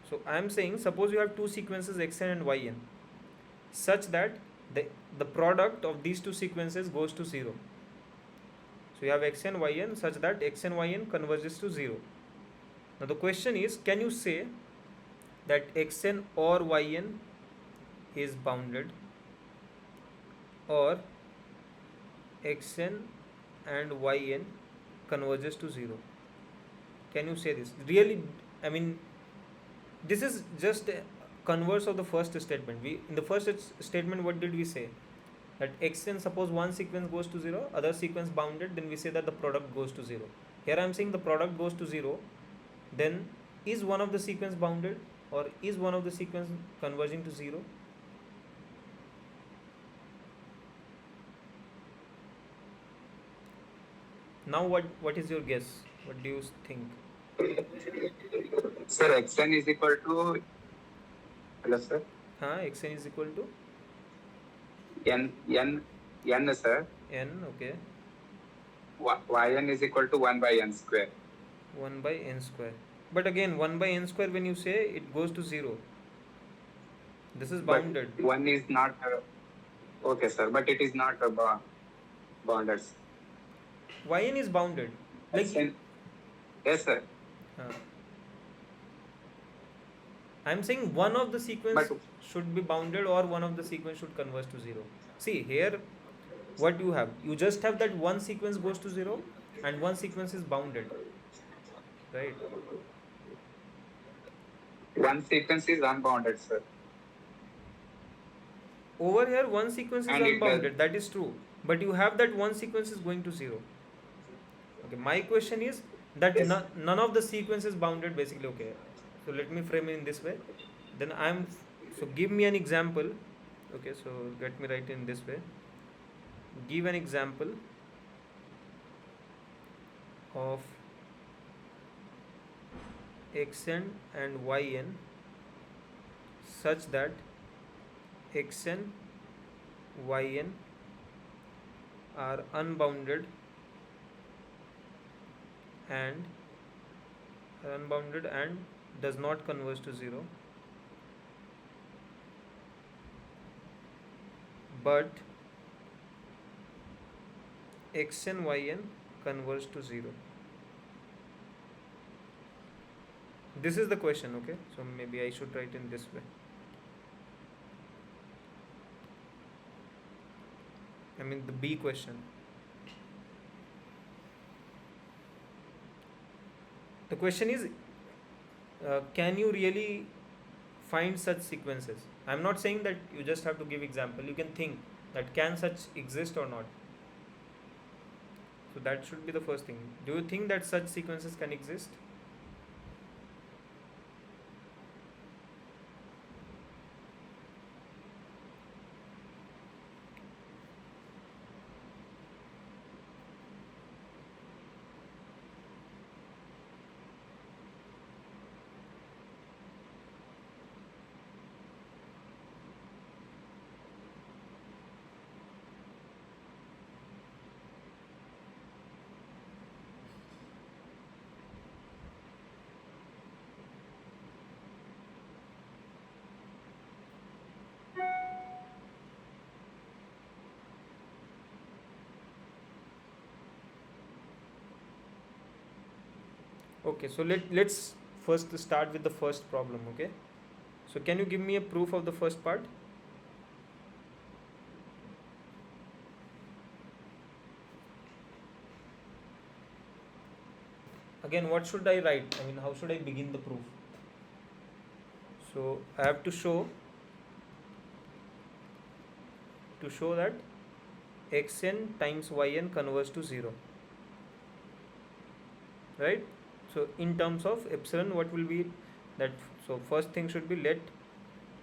Speaker 1: So I am saying, suppose you have two sequences xn and yn, such that the the product of these two sequences goes to 0. So you have xn yn such that xn yn converges to 0. Now the question is, can you say that xn or yn is bounded, or xn and yn converges to 0? Can you say this? Really, I mean, this is just a converse of the first statement. We in the first statement, what did we say? That xn, suppose one sequence goes to 0, other sequence bounded, then we say that the product goes to 0. Here I am saying the product goes to 0, then is one of the sequence bounded, or is one of the sequence converging to 0? Now what is your guess? What do you think?
Speaker 2: Sir, xn is equal to. Hello, sir.
Speaker 1: Xn is equal to
Speaker 2: N, sir.
Speaker 1: n, okay.
Speaker 2: Yn is equal to 1 by n square.
Speaker 1: 1 by n square. But again, 1 by n square, when you say, it goes to 0. This is bounded.
Speaker 2: But 1 is not. Okay, sir. But it is not bounded.
Speaker 1: Yn is bounded. Like,
Speaker 2: Xn, yes, sir.
Speaker 1: I'm saying one of the sequence
Speaker 2: But
Speaker 1: should be bounded, or one of the sequence should converge to 0. See here, what you have, you just have that one sequence goes to 0 and one sequence is bounded, right?
Speaker 2: one sequence is unbounded, sir.
Speaker 1: Over here, one sequence is
Speaker 2: And it
Speaker 1: unbounded, that is true, but you have that one sequence is going to 0. Okay, my question is that
Speaker 2: Yes.
Speaker 1: none of the sequence is bounded, basically. Okay, so let me frame it in this way. Then so give me an example. Okay, so let me write in this way. Give an example of xn and yn such that xn yn are unbounded and does not converge to 0, but xn yn converge to 0. This is the question. Okay, so maybe I should write in this way. I mean the B question. The question is, can you really find such sequences? I'm not saying that you just have to give example. You can think that can such exist or not. So that should be the first thing. Do you think that such sequences can exist? Okay, so let's first start with the first problem. Okay, so can you give me a proof of the first part? Again, what should I write? I mean, how should I begin the proof? So I have to show that xn times yn converges to 0, right? So in terms of epsilon, what will be that? So first thing should be, let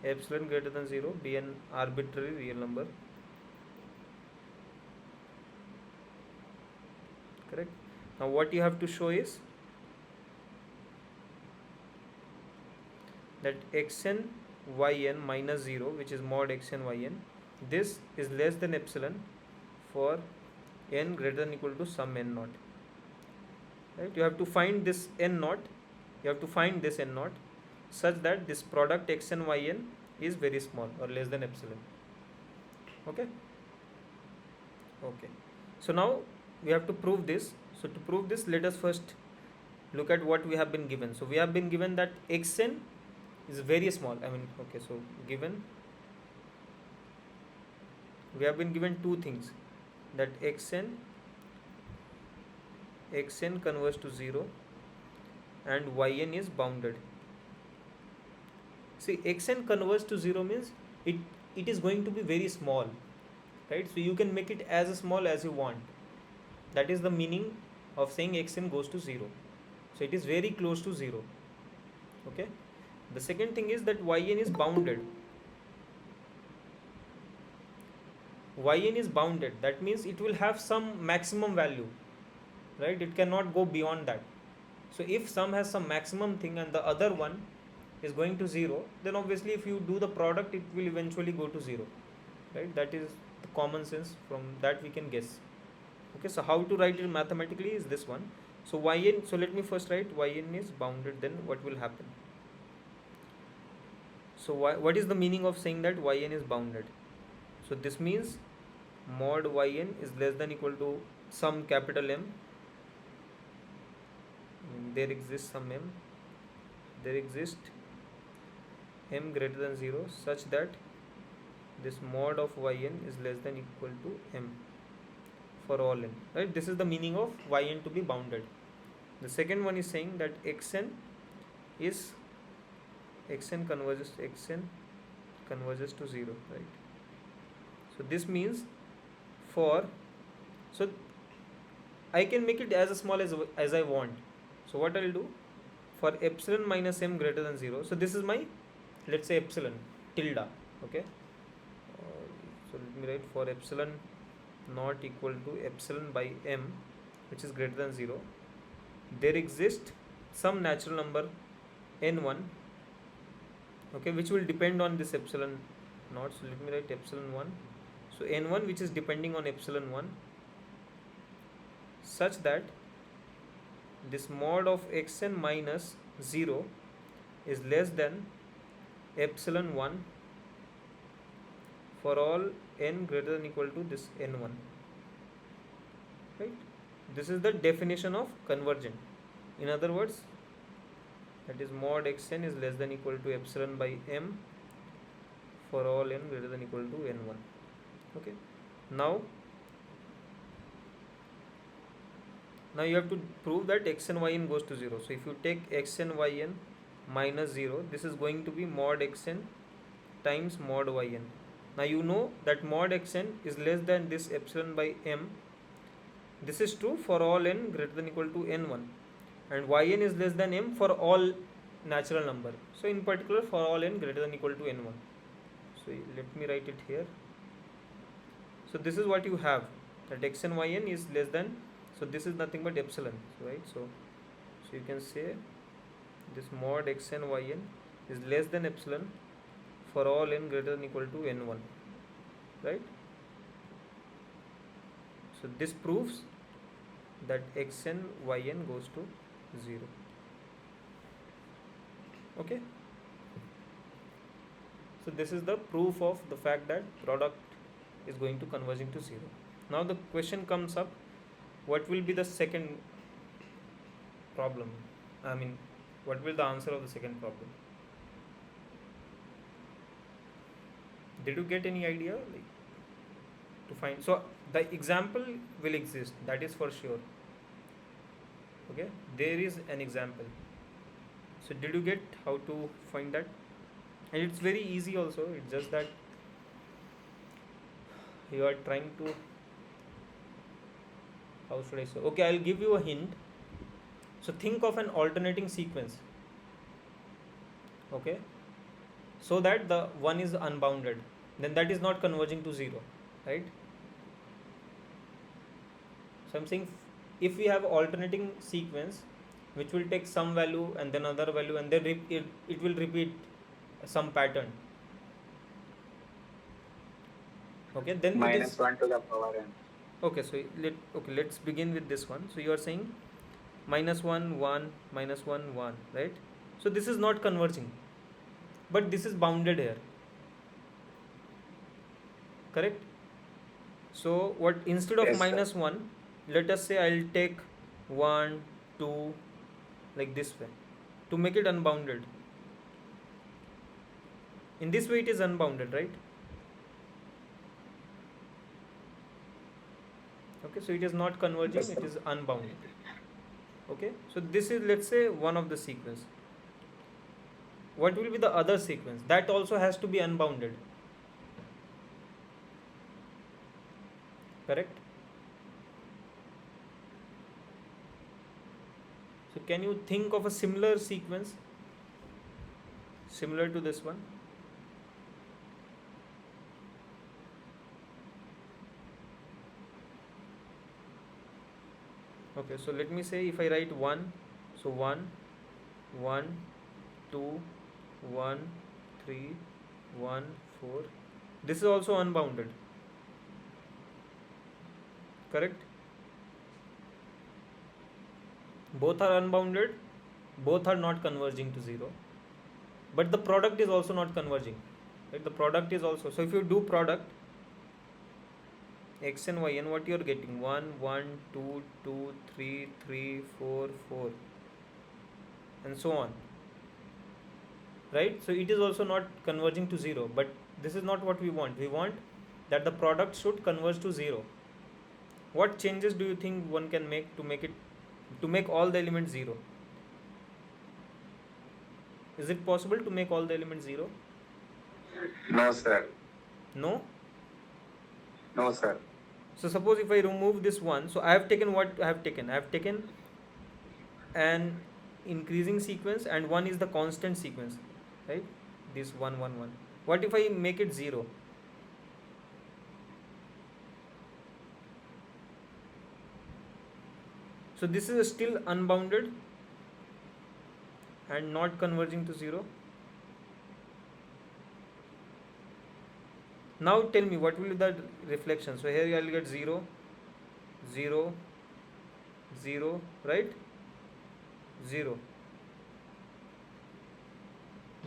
Speaker 1: epsilon greater than 0 be an arbitrary real number, correct? Now what you have to show is that xn yn minus 0, which is mod xn yn, this is less than epsilon for n greater than equal to some n naught. Right? You have to find this n naught, you have to find this n naught such that this product xn yn is very small or less than epsilon. Okay. So now we have to prove this. So to prove this, let us first look at what we have been given. So we have been given that xn is very small. So given, we have been given two things, that xn converges to 0 and yn is bounded. See, xn converges to 0 means it is going to be very small, right? So you can make it as small as you want. That is the meaning of saying xn goes to 0. So it is very close to 0. Okay. The second thing is that yn is bounded. Yn is bounded. That means it will have some maximum value, right? It cannot go beyond that. So if some has some maximum thing and the other one is going to 0, then obviously if you do the product, it will eventually go to 0, right? That is the common sense. From that we can guess. Okay, so how to write it mathematically is this one. So yn, so let me first write yn is bounded, then what will happen? So what is the meaning of saying that yn is bounded? So this means mod yn is less than equal to some capital M. There exists some M. There exists M greater than 0 such that this mod of yn is less than equal to M for all n, right? This is the meaning of yn to be bounded. The second one is saying that xn converges to 0, right? So this means so I can make it as small as I want. So what I will do, for epsilon minus m greater than 0, so this is my, let's say, epsilon tilde. Okay, so let me write, for epsilon not equal to epsilon by m, which is greater than 0, there exists some natural number n1, okay, which will depend on this epsilon naught. So let me write epsilon 1. So n1, which is depending on epsilon 1, such that this mod of xn minus 0 is less than epsilon 1 for all n greater than equal to this n1, right? This is the definition of convergent. In other words, that is mod xn is less than equal to epsilon by m for all n greater than equal to n1. Okay, now you have to prove that xn yn goes to 0. So if you take xn yn minus 0, this is going to be mod xn times mod yn. Now you know that mod xn is less than this epsilon by m. This is true for all n greater than equal to n1, and yn is less than m for all natural number. So in particular for all n greater than equal to n1. So let me write it here. So this is what you have, that xn yn is less than, so this is nothing but epsilon, right? So you can say this mod xn yn is less than epsilon for all n greater than equal to n1, right? So this proves that xn yn goes to 0. Okay, so this is the proof of the fact that product is going to converging to 0. Now the question comes up, what will be the second problem? What will the answer of the second problem? Did you get any idea, like, to find? So the example will exist, that is for sure. Okay, there is an example. So did you get how to find that? And it's very easy also. It's just that you are trying to, how should I say? Okay, I'll give you a hint. So think of an alternating sequence. Okay, so that the one is unbounded, then that is not converging to 0, right? So I'm saying, if we have alternating sequence which will take some value and then other value, and then it will repeat some pattern. Okay, then it is
Speaker 2: -1 to the power n.
Speaker 1: okay. So let's begin with this one. So you are saying minus 1 1 minus 1 1, right? So this is not converging, but this is bounded here, correct? So what, instead of
Speaker 2: Yes, sir.
Speaker 1: minus 1, let us say I'll take 1 2 like this way to make it unbounded. In this way it is unbounded, right? Okay, so it is not converging,
Speaker 2: Yes,
Speaker 1: it
Speaker 2: sir.
Speaker 1: is unbounded. Okay, so this is, let's say, one of the sequence. What will be the other sequence? That also has to be unbounded, correct? So can you think of a similar sequence similar to this one? Okay, so let me say if I write 1, so 1 1 2 1 3 1 4, this is also unbounded, correct? Both are unbounded, both are not converging to 0, but the product is also not converging, right? The product is also, so if you do product x and y, and what you are getting, 1 1 2 2 3 3 4 4 and so on, right? So it is also not converging to 0, but this is not what we want. We want that the product should converge to 0. What changes do you think one can make to make it, to make all the elements 0? Is it possible to make all the elements 0?
Speaker 2: No, sir.
Speaker 1: No.
Speaker 2: No, sir.
Speaker 1: So suppose if I remove this one, so I have taken what I have taken. I have taken an increasing sequence, and one is the constant sequence, right? This 1 1 1. What if I make it 0? So this is still unbounded and not converging to 0. Now tell me what will be the reflection. So here I will get 0 0 0, right? 0.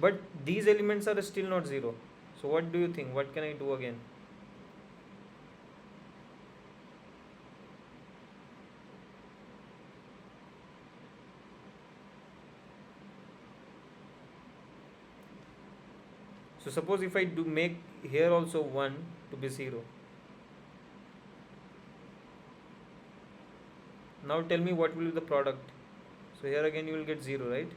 Speaker 1: But these elements are still not 0. So what do you think? What can I do again? So suppose if I do make here also 1 to be 0. Now tell me what will be the product. So here again you will get 0, right?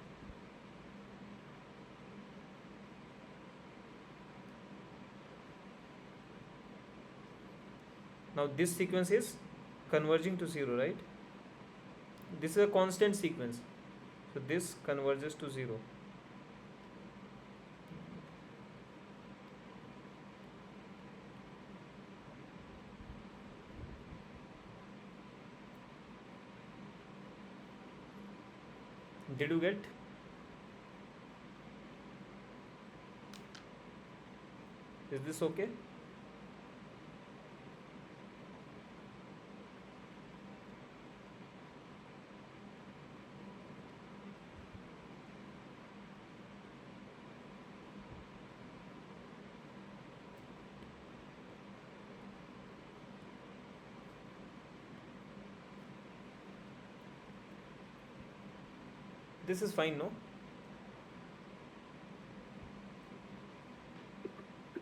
Speaker 1: Now this sequence is converging to 0, right? This is a constant sequence. So this converges to 0. Did you get? Is this okay? This is fine, no?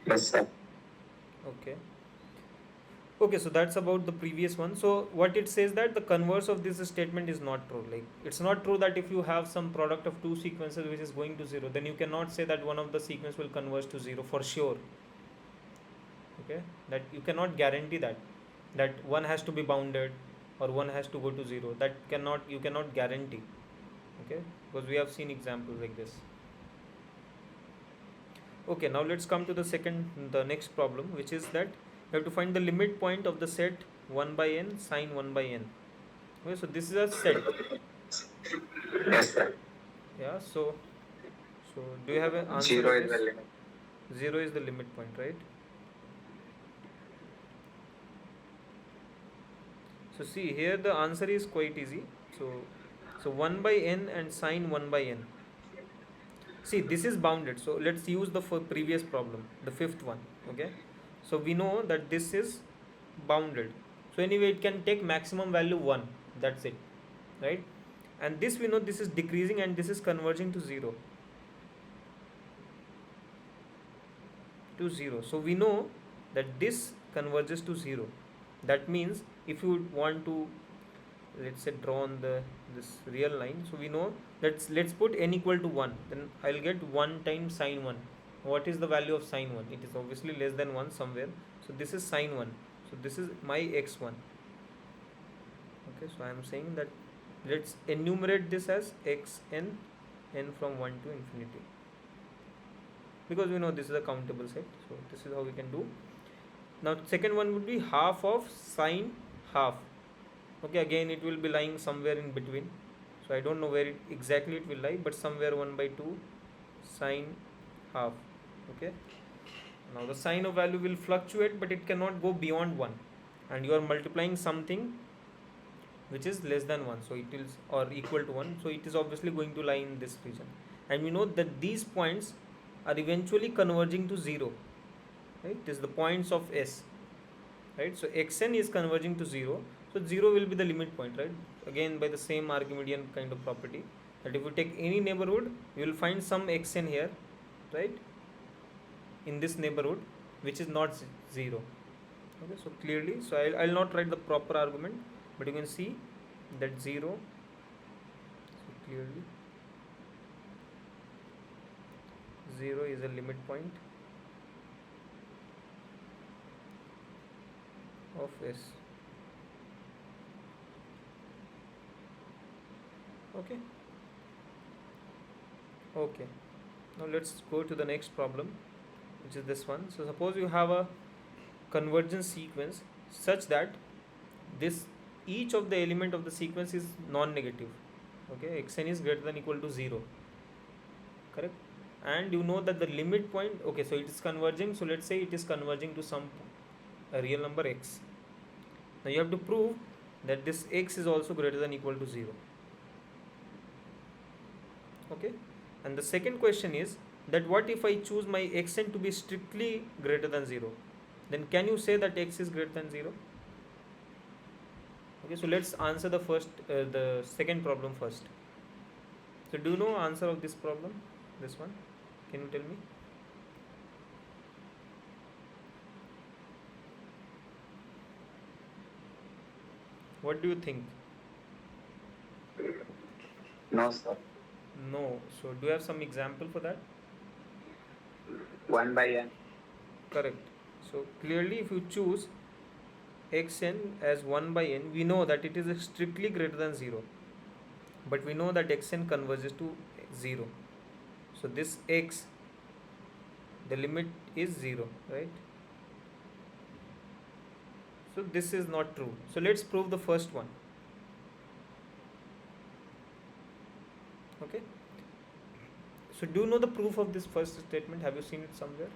Speaker 2: Yes, sir.
Speaker 1: Okay. Okay, so that's about the previous one. So what it says, that the converse of this statement is not true. Like, it's not true that if you have some product of two sequences which is going to 0, then you cannot say that one of the sequence will converge to 0 for sure. Okay, that you cannot guarantee that one has to be bounded or one has to go to 0. That you cannot guarantee. Okay, because we have seen examples like this. Okay, now let's come to the next problem, which is that you have to find the limit point of the set 1 by n sine 1 by n. Okay, so this is a set.
Speaker 2: Yes, sir.
Speaker 1: Yeah, so So do you have an answer
Speaker 2: 0
Speaker 1: of
Speaker 2: is the
Speaker 1: this?
Speaker 2: limit.
Speaker 1: 0 is the limit point, right? So see here the answer is quite easy. So 1 by n and sine 1 by n. See, this is bounded. So let's use the previous problem, the fifth one. Okay. So we know that this is bounded. So anyway, it can take maximum value 1. That's it. Right. And this we know this is decreasing and this is converging to 0. To 0. So we know that this converges to 0. That means if you want to, let's say, draw on this real line, so we know that let's put n equal to 1, then I'll get 1 times sine 1. What is the value of sine 1? It is obviously less than 1 somewhere, so this is sine 1, so this is my x1. Okay, so I am saying that let's enumerate this as xn, n from 1 to infinity, because we know this is a countable set, so this is how we can do. Now second one would be half of sine half. Okay, again it will be lying somewhere in between, so I don't know where exactly it will lie, but somewhere 1 by 2 sine half. Okay, now the sine of value will fluctuate, but it cannot go beyond 1, and you are multiplying something which is less than 1, so it is, or equal to 1, so it is obviously going to lie in this region, and we know that these points are eventually converging to 0, right? This is the points of S, right? So xn is converging to 0, so 0 will be the limit point, right? Again by the same Archimedean kind of property, that if you take any neighborhood, you will find some xn here, right, in this neighborhood, which is not 0. Okay, so clearly, so I'll not write the proper argument, but you can see that 0, so clearly 0 is a limit point of S. Okay. Okay, now let's go to the next problem, which is this one. So suppose you have a convergence sequence such that this, each of the element of the sequence is non-negative. Okay, xn is greater than equal to 0, correct? And you know that the limit point, okay, so it is converging, so let's say it is converging to some a real number x. Now you have to prove that this x is also greater than equal to 0. Okay, and the second question is that what if I choose my xn to be strictly greater than 0, then can you say that x is greater than 0? Okay, so let's answer the second problem first. So do you know answer of this problem, this one? Can you tell me? What do you think?
Speaker 2: No, sir.
Speaker 1: No. So do you have some example for that?
Speaker 2: 1 by n.
Speaker 1: Correct. So clearly if you choose xn as 1 by n, we know that it is strictly greater than 0, but we know that xn converges to 0. So this x, the limit is 0, right? So this is not true. So let's prove the first one. Okay, so do you know the proof of this first statement? Have you seen it somewhere?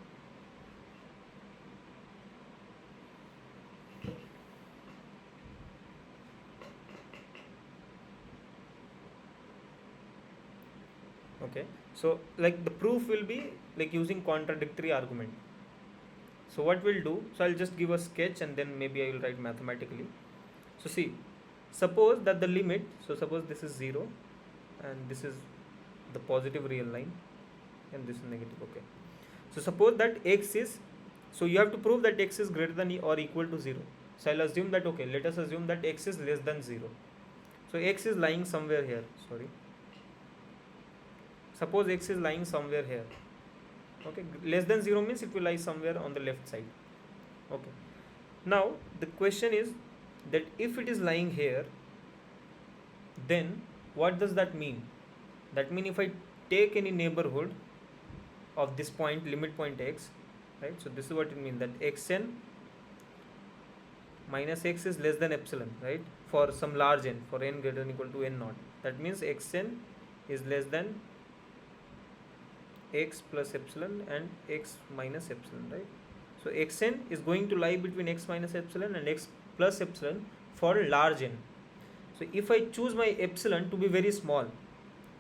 Speaker 1: Okay, so like the proof will be like using contradictory argument. So what we'll do, so I'll just give a sketch and then maybe I will write mathematically. So see, suppose that the limit, so suppose this is 0 and this is the positive real line and this is negative. Okay, so suppose that x is, so you have to prove that x is greater than or equal to 0. So I'll assume that, okay, let us assume that x is less than 0. So x is lying somewhere here, sorry. Suppose x is lying somewhere here. Okay, less than 0 means it will lie somewhere on the left side. Okay, now the question is that if it is lying here, then what does that mean? That means if I take any neighborhood of this point, limit point x, right? So this is what it means, that xn minus x is less than epsilon, right? For some large n, for n greater than equal to n naught. That means xn is less than x plus epsilon and x minus epsilon, right? So xn is going to lie between x minus epsilon and x plus epsilon for large n. So if I choose my epsilon to be very small,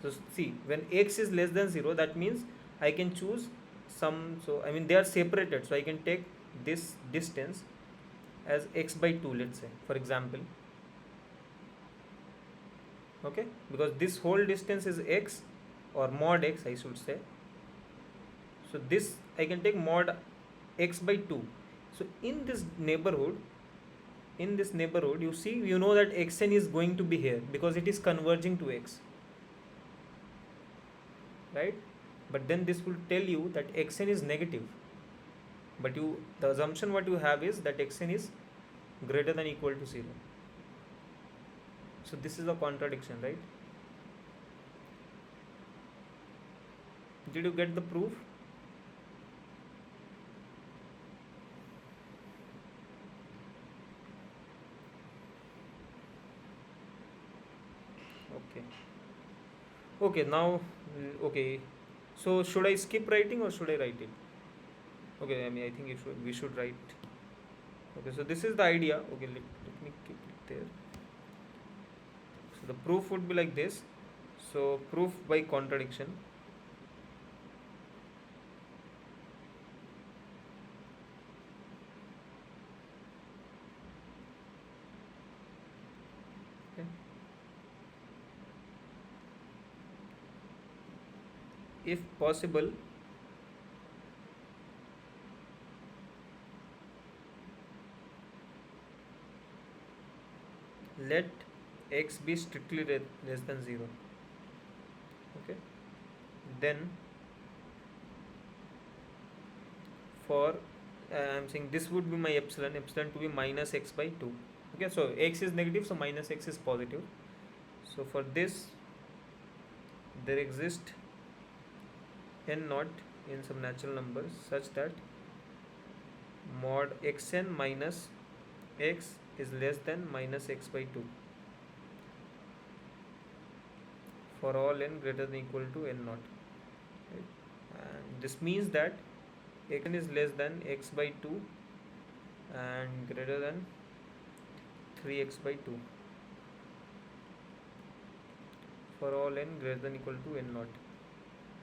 Speaker 1: so see, when x is less than 0, that means I can choose some, so I mean they are separated, so I can take this distance as x by 2, let's say, for example. Okay, because this whole distance is x, or mod x I should say. So this I can take mod x by 2. So in this neighborhood, you see, you know that xn is going to be here because it is converging to x, right? But then this will tell you that xn is negative, but the assumption what you have is that xn is greater than equal to 0. So this is a contradiction, right? Did you get the proof? Okay. Okay, now, okay. So should I skip writing or should I write it? Okay, I mean, I think we should write. Okay, so this is the idea. Okay, let me keep it there. So the proof would be like this. So proof by contradiction. Okay. If possible, let x be strictly less than 0. Okay, then for I'm saying this would be my epsilon to be minus x by 2. Okay, so x is negative, so minus x is positive. So for this, there exists n naught in some natural numbers such that mod xn minus x is less than minus x by 2 for all n greater than equal to n naught, right? And this means that xn is less than x by 2 and greater than 3x by 2 for all n greater than equal to n naught.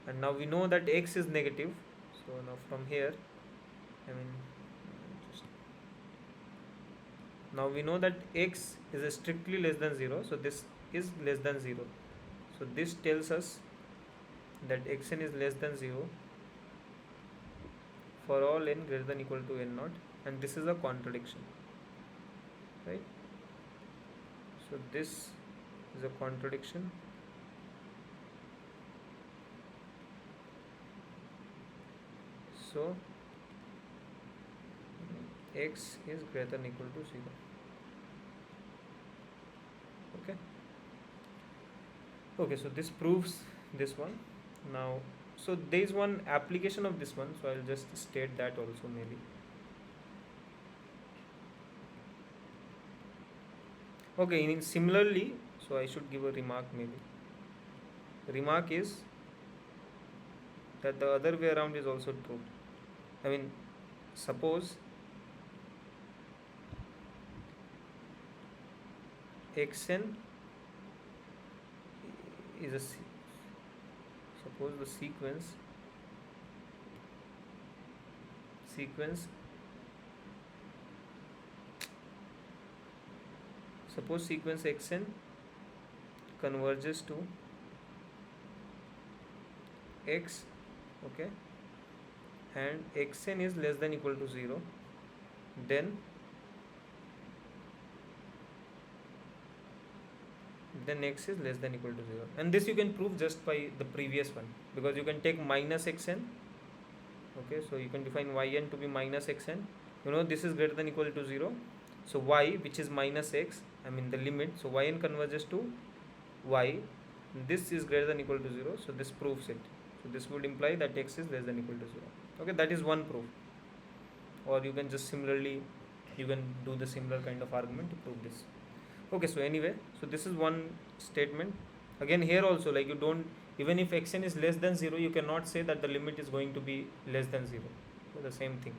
Speaker 1: And now we know that x is negative, so now from here, I mean, now we know that x is strictly less than 0, so this is less than 0. So this tells us that xn is less than 0 for all n greater than equal to n naught, and this is a contradiction, right? So this is a contradiction. So x is greater than equal to 0. Okay. Okay, so this proves this one. Now, so there is one application of this one, so I'll just state that also maybe. Okay, similarly, so I should give a remark maybe. The remark is that the other way around is also true. I mean, suppose xn is suppose the sequence suppose sequence xn converges to x, okay, and xn is less than equal to 0, then x is less than equal to 0. And this you can prove just by the previous one, because you can take minus xn. Okay, so you can define yn to be minus xn. You know this is greater than equal to 0, so y, which is minus x, I mean the limit, so yn converges to y, this is greater than equal to 0, so this proves it. So this would imply that x is less than equal to 0. Okay, that is one proof. Or you can just similarly, you can do the similar kind of argument to prove this. Okay, so anyway, so this is one statement. Again here also, like, you don't even if xn is less than 0, you cannot say that the limit is going to be less than 0. So the same thing.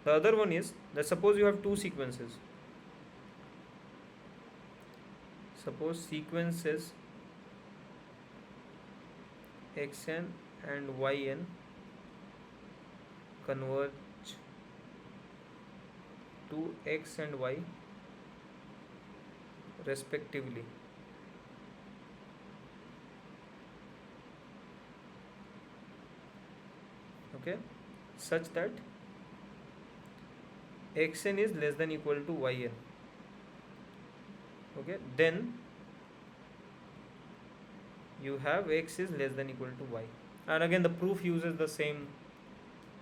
Speaker 1: The other one is that suppose you have two sequences. Suppose sequences xn and yn converge to x and y respectively. Okay, such that xn is less than equal to yn. Okay, then you have x is less than equal to y, and again the proof uses the same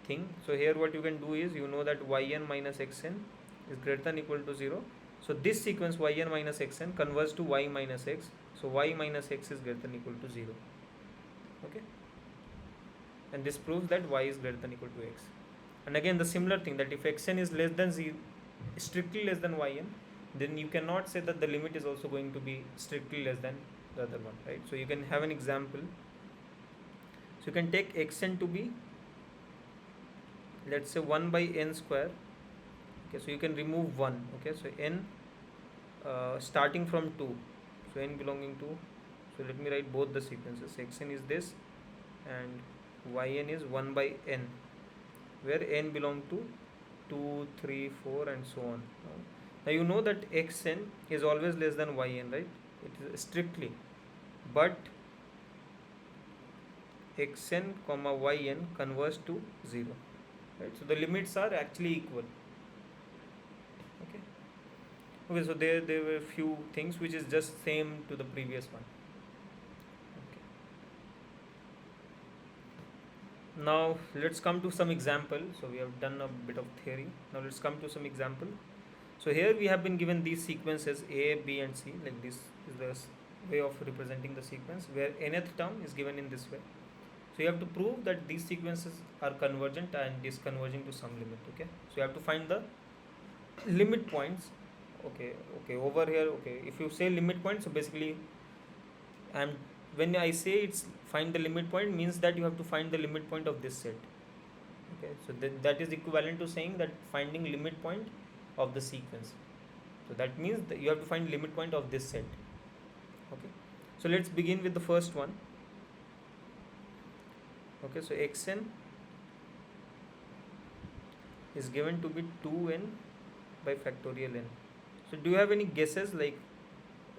Speaker 1: thing. So here what you can do is, you know that yn minus xn is greater than equal to 0. So this sequence yn minus xn converges to y minus x. So y minus x is greater than equal to 0. Okay, and this proves that y is greater than equal to x. And again the similar thing, that if xn is less than 0, strictly less than yn, then you cannot say that the limit is also going to be strictly less than the other one, right? So you can have an example. So you can take xn to be, let's say, 1 by n square. Okay, so you can remove 1. Okay, so n starting from 2, so n belonging to, so let me write both the sequences. xn is this and yn is 1 by n, where n belong to 2, 3, 4 and so on. Now you know that xn is always less than yn, right? It is strictly, but xn comma yn converges to 0, right? So the limits are actually equal. Okay, so there were few things which is just same to the previous one. Okay. Now let's come to some example. So we have done a bit of theory. Now let's come to some example. So here we have been given these sequences A, B and C. Like this is the way of representing the sequence, where nth term is given in this way. So you have to prove that these sequences are convergent and is converging to some limit. Okay, so you have to find the limit points. Okay, over here. Okay, if you say limit point, so basically when I say it's find the limit point, means that you have to find the limit point of this set. Okay, so that is equivalent to saying that finding limit point of the sequence. So that means that you have to find limit point of this set. Okay, so let's begin with the first one. Okay, so xn is given to be 2n by factorial n. So do you have any guesses, like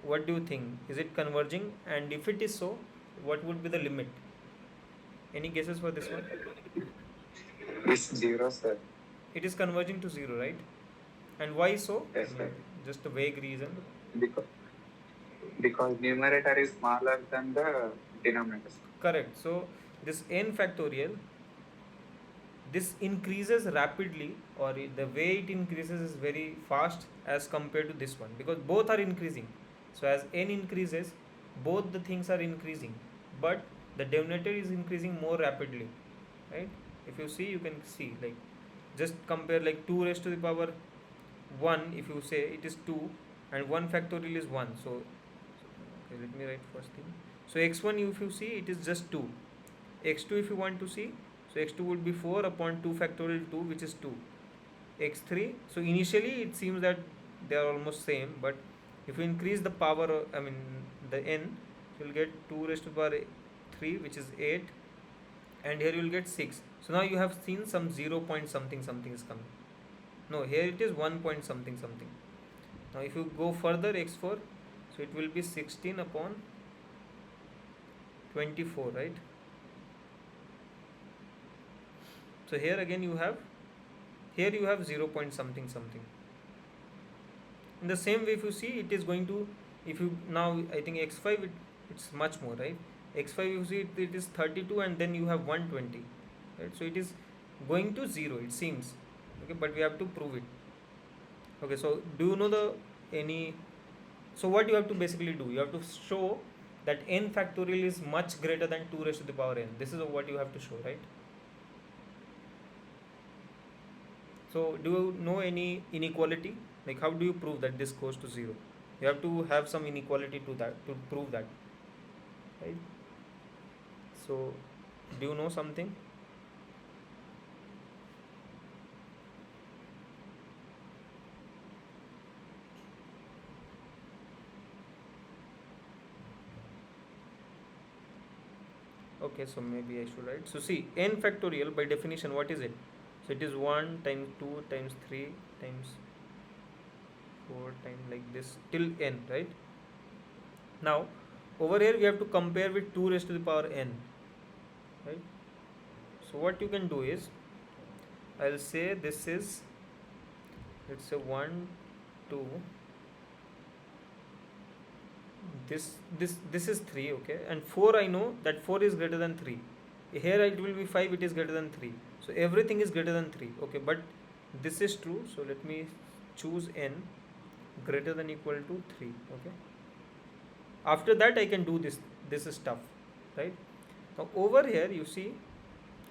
Speaker 1: what do you think? Is it converging? And if it is so, what would be the limit? Any guesses for this one?
Speaker 2: It's 0, sir.
Speaker 1: It is converging to 0, right? And why so?
Speaker 2: Yes, sir.
Speaker 1: Just a vague reason.
Speaker 2: Because numerator is smaller than the denominator.
Speaker 1: Correct. So this n factorial, this increases rapidly, or the way it increases is very fast as compared to this one, because both are increasing. So as n increases, both the things are increasing, but the denominator is increasing more rapidly, right? If you see, you can see, like, just compare, like 2 raised to the power 1, if you say it is 2 and 1 factorial is 1. So okay, let me write first thing. So x1, if you see, it is just 2. x2, if you want to see, so x2 would be 4 upon 2 factorial 2, which is 2. x3, so initially it seems that they are almost same, but if you increase the power, the n, you will get 2 raised to the power 3, which is 8, and here you will get 6. So now you have seen some 0 point something something is coming. No, here it is 1 point something something. Now if you go further, x4, so it will be 16 upon 24, right? So here again you have 0 point something something. In the same way, if you see, it is going to, if you now, I think x5, it's much more, right? x5, you see, it is 32 and then you have 120, right? So it is going to 0, it seems. Okay, but we have to prove it. Okay, so do you know so what you have to basically do? You have to show that n factorial is much greater than 2 raised to the power n. This is what you have to show, right? So do you know any inequality? Like, how do you prove that this goes to 0? You have to have some inequality to that, to prove that, right? So do you know something? Okay, so maybe I should write. So see, n factorial by definition, what is it? So it is 1 times 2 times 3 times 4 times like this till n, right? Now, over here we have to compare with 2 raised to the power n, right? So what you can do is, I'll say this is, let's say 1, 2, this is 3, okay, and 4, I know that 4 is greater than 3. Here it will be 5, it is greater than 3. So everything is greater than 3, okay, but this is true. So let me choose n greater than equal to 3, okay. After that I can do this stuff, right? Now over here you see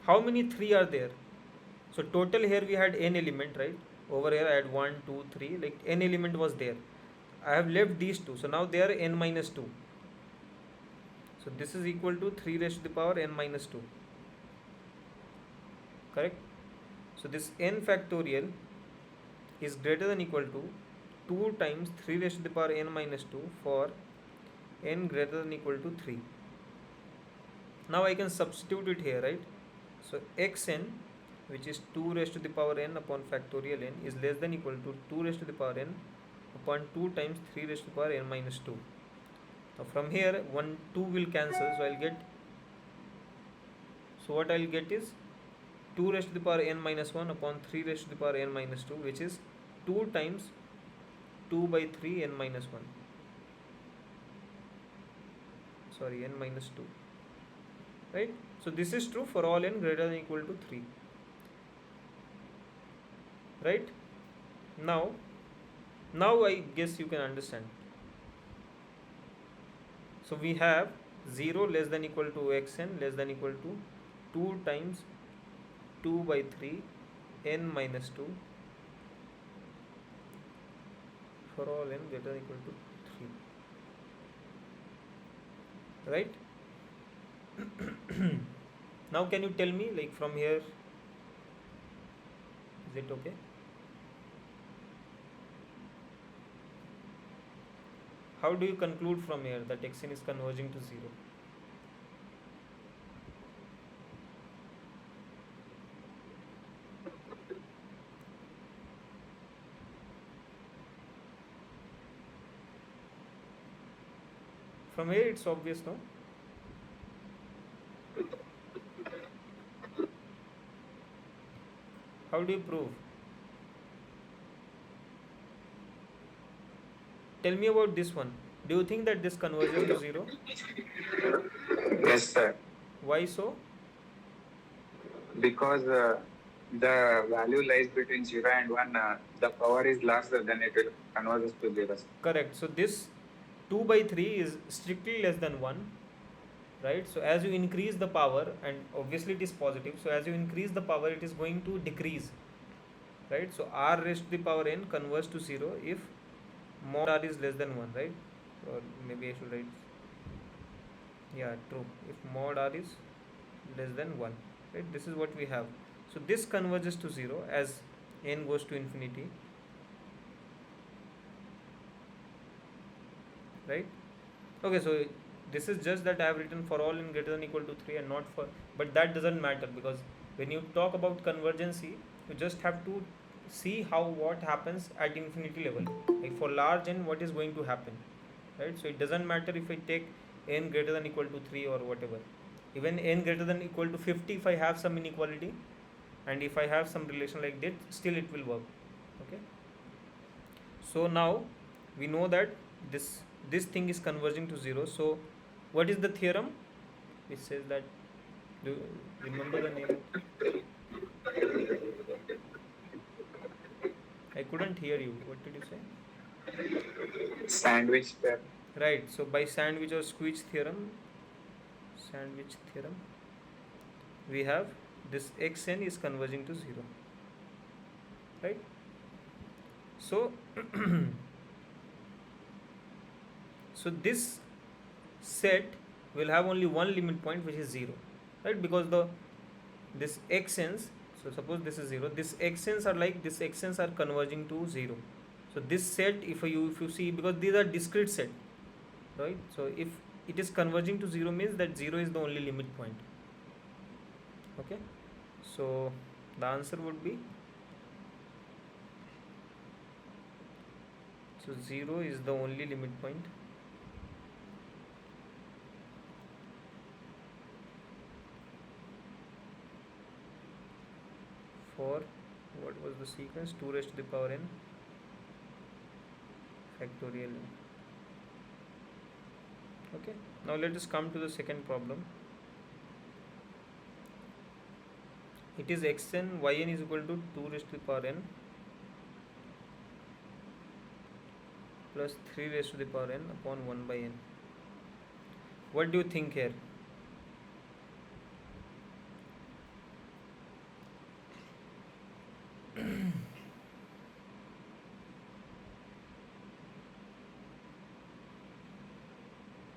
Speaker 1: how many 3 are there. So total here we had n element, right? Over here I had 1 2 3, like n element was there. I have left these two, so now they are n minus 2. So this is equal to 3 raised to the power n minus 2, correct? So this n factorial is greater than equal to 2 times 3 raised to the power n minus 2 for n greater than equal to 3. Now I can substitute it here, right? So xn, which is 2 raised to the power n upon factorial n, is less than equal to 2 raised to the power n upon 2 times 3 raised to the power n minus 2. Now from here 1 2 will cancel, so I'll get, so what I'll get is 2 raised to the power n minus 1 upon 3 raised to the power n minus 2, which is 2 times 2 by 3 n minus 1, sorry, n minus 2, right? So this is true for all n greater than equal to 3, right? Now I guess you can understand. So we have 0 less than equal to xn less than equal to 2 times 2 by 3 n minus 2 for all n greater than equal to 3, right? Now can you tell me, like, from here, is it okay? How do you conclude from here that xn is converging to 0? From here it's obvious, no? How do you prove? Tell me about this one. Do you think that this converges to 0?
Speaker 2: Yes, sir.
Speaker 1: Why so?
Speaker 2: Because the value lies between 0 and 1. The power is larger, then it will converge to 0.
Speaker 1: Correct. So this 2 by 3 is strictly less than 1, right? So as you increase the power, and obviously it is positive, so as you increase the power it is going to decrease, right? So r raised to the power n converges to 0 if mod r is less than 1, right? Or maybe I should write, yeah, true, if mod r is less than 1, right? This is what we have. So this converges to 0 as n goes to infinity, right? Okay, so this is just that I have written for all n greater than equal to 3 and not for, but that doesn't matter, because when you talk about convergency you just have to see how what happens at infinity level, like for large n what is going to happen, right? So it doesn't matter if I take n greater than equal to 3 or whatever, even n greater than equal to 50, if I have some inequality and if I have some relation like that, still it will work, okay? So now we know that this thing is converging to 0. So what is the theorem which says that? Do you remember the name of? I couldn't hear you. What did you say?
Speaker 2: Sandwich theorem.
Speaker 1: Right. So by sandwich or squeeze theorem, we have this xn is converging to 0, right? So so this set will have only one limit point, which is 0. right? Because this xn's, so suppose this is 0, this xn's are like, this xn's are converging to 0. So this set, if you see, because these are discrete set, right? So if it is converging to 0 means that 0 is the only limit point. Okay, so the answer would be, so 0 is the only limit point. For what was the sequence, 2 raised to the power n factorial n. Okay, now let us come to the second problem. It is xn yn is equal to 2 raised to the power n plus 3 raised to the power n upon 1 by n. What do you think here?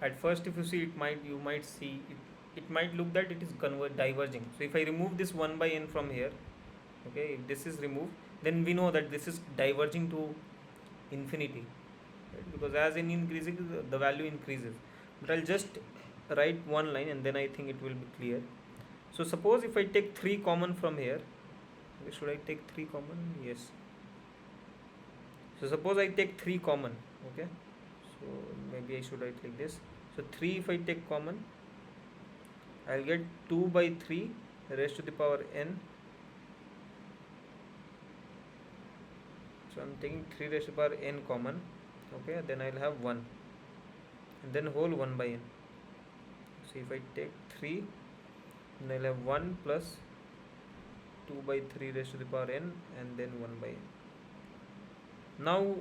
Speaker 1: At first, if you see, you might see it might look that it is diverging. So if I remove this 1 by n from here, okay, if this is removed, then we know that this is diverging to infinity, right? Because as n increases, the value increases. But I'll just write one line and then I think it will be clear. So suppose if I take 3 common from here, should I take 3 common? Yes. So suppose I take 3 common, okay, so maybe I should write like this. So 3, if I take common, I'll get 2 by 3 raised to the power n. So I'm taking 3 raised to the power n common, okay, then I'll have 1 and then whole 1 by n. So if I take 3, then I'll have 1 plus 2 by 3 raised to the power n and then 1 by n. Now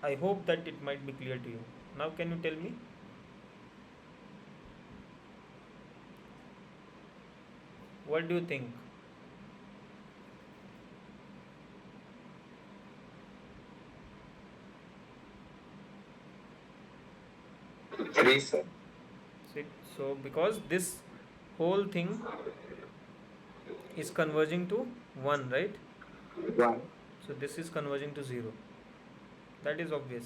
Speaker 1: I hope that it might be clear to you. Now can you tell me, what do you think?
Speaker 2: Three, sir.
Speaker 1: So because this whole thing is converging to 1, right?
Speaker 2: 1.
Speaker 1: So this is converging to 0. That is obvious.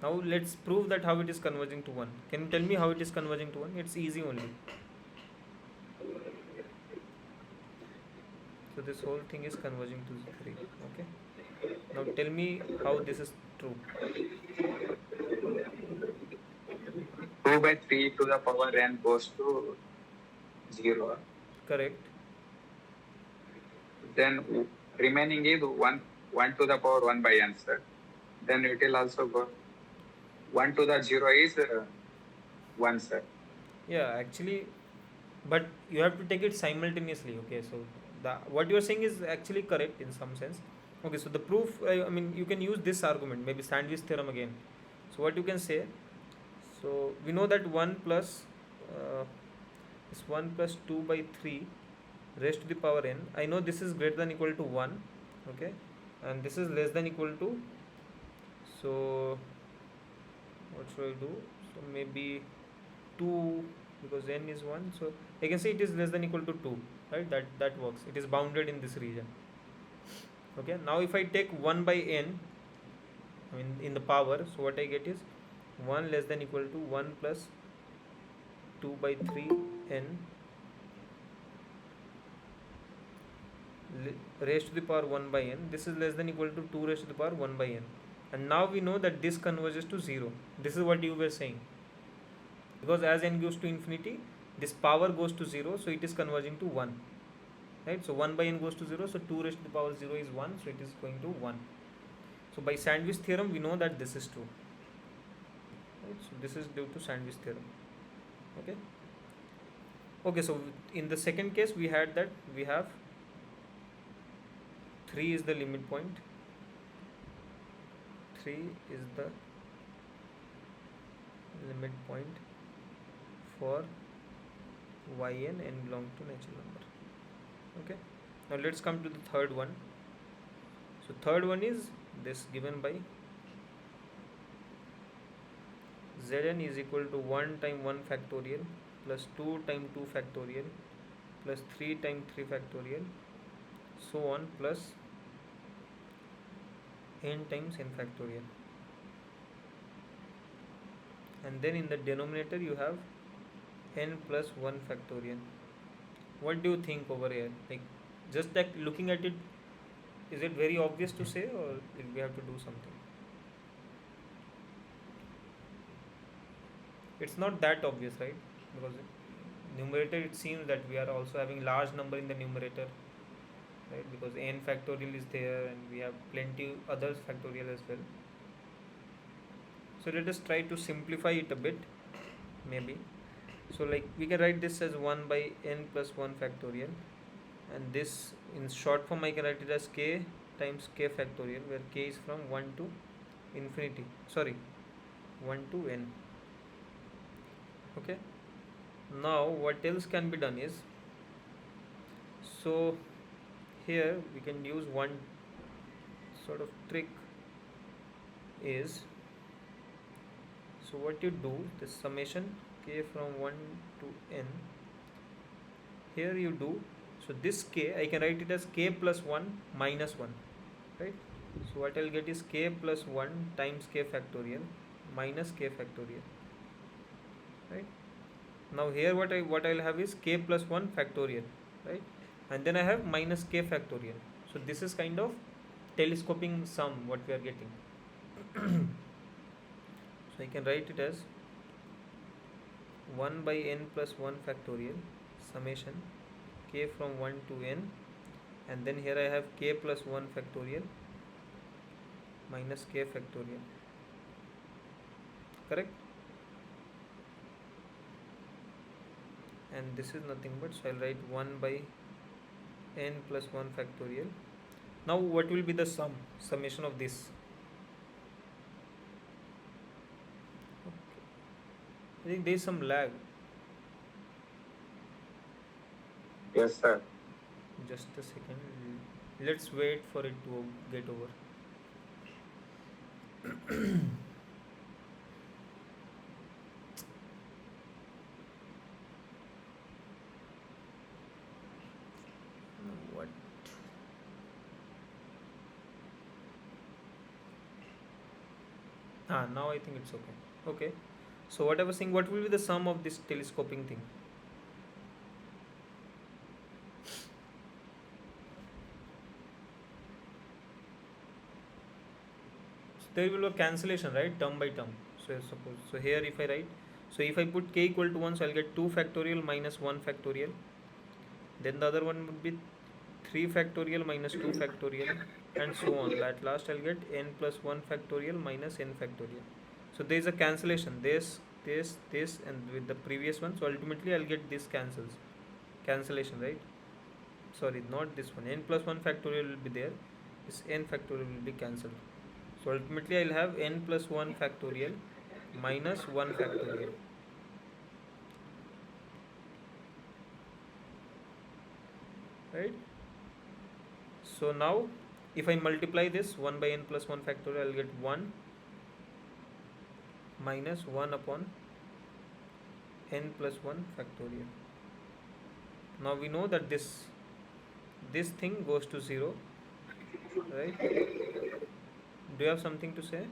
Speaker 1: Now let's prove that how it is converging to 1. Can you tell me how it is converging to 1? It's easy only. So this whole thing is converging to 3. Okay. Now tell me how this is true.
Speaker 2: 2 by 3 to the power n goes to 0.
Speaker 1: Correct.
Speaker 2: Then remaining is 1 to the power 1 by n, sir. Then it will also go 1 to the 0 is 1, sir.
Speaker 1: Yeah, actually, but you have to take it simultaneously. Okay, so what you are saying is actually correct in some sense. Okay, so the proof, I mean, you can use this argument, maybe Sandwich theorem again. So what you can say, so we know that 1 plus is 1 plus 2 by 3 raised to the power n. I know this is greater than equal to 1, okay, and this is less than equal to, so what should I do? So maybe 2, because n is 1, so I can say it is less than equal to 2, right? That works. It is bounded in this region. Okay, now if I take 1 by n, I mean in the power, so what I get is 1 less than equal to 1 plus 2 by 3 n raised to the power 1 by n. This is less than equal to 2 raised to the power 1 by n. And now we know that this converges to 0. This is what you were saying. Because as n goes to infinity, this power goes to 0, so it is converging to 1. Right? So 1 by n goes to 0, so 2 raised to the power 0 is 1, so it is going to 1. So by Sandwich theorem, we know that this is true. Right? So this is due to Sandwich theorem. Okay. Okay, so in the second case, we had that we have 3 is the limit point. 3 is the limit point for yn n belong to natural number. Okay, now let's come to the third one. So third one is this given by Zn is equal to 1 time 1 factorial plus 2 time 2 factorial plus 3 times 3 factorial, so on, plus n times n factorial. And then in the denominator you have n plus 1 factorial. What do you think over here? Like, just like looking at it, is it very obvious to say, or we have to do something? It's not that obvious, right? Because numerator, it seems that we are also having large number in the numerator, right? Because n factorial is there and we have plenty others factorial as well. So let us try to simplify it a bit, maybe. So like we can write this as 1 by n plus 1 factorial, and this in short form I can write it as k times k factorial, where k is from 1 to infinity, sorry, 1 to n. Okay, now what else can be done is, so here we can use one sort of trick is, so what you do, this summation k from 1 to n, here you do, so this k I can write it as k plus 1 minus 1, right? So what I'll get is k plus 1 times k factorial minus k factorial, right? Now here what I'll have is k plus 1 factorial, right? And then I have minus k factorial. So this is kind of telescoping sum what we are getting. So I can write it as 1 by n plus 1 factorial summation k from 1 to n, and then here I have k plus 1 factorial minus k factorial, correct? And this is nothing but, so I'll write 1 by n plus 1 factorial. Now what will be the summation of this? I think there is some lag.
Speaker 2: Yes, sir.
Speaker 1: Just a second. Let's wait for it to get over. What? Now I think it's okay. Okay. So what I was saying, what will be the sum of this telescoping thing? So there will be a cancellation, right? Term by term. So suppose, so here if I write, so if I put k equal to 1, so I'll get 2 factorial minus 1 factorial. Then the other one would be 3 factorial minus 2 factorial, and so on. At last I'll get n plus 1 factorial minus n factorial. So there is a cancellation, this, and with the previous one. So ultimately I'll get this cancellation, right? Sorry, not this one. N plus 1 factorial will be there. This n factorial will be cancelled. So ultimately I'll have n plus 1 factorial minus 1 factorial. Right? So now if I multiply this 1 by n plus 1 factorial, I'll get 1 minus 1 upon n plus 1 factorial. Now we know that this thing goes to 0, right? Do you have something to say?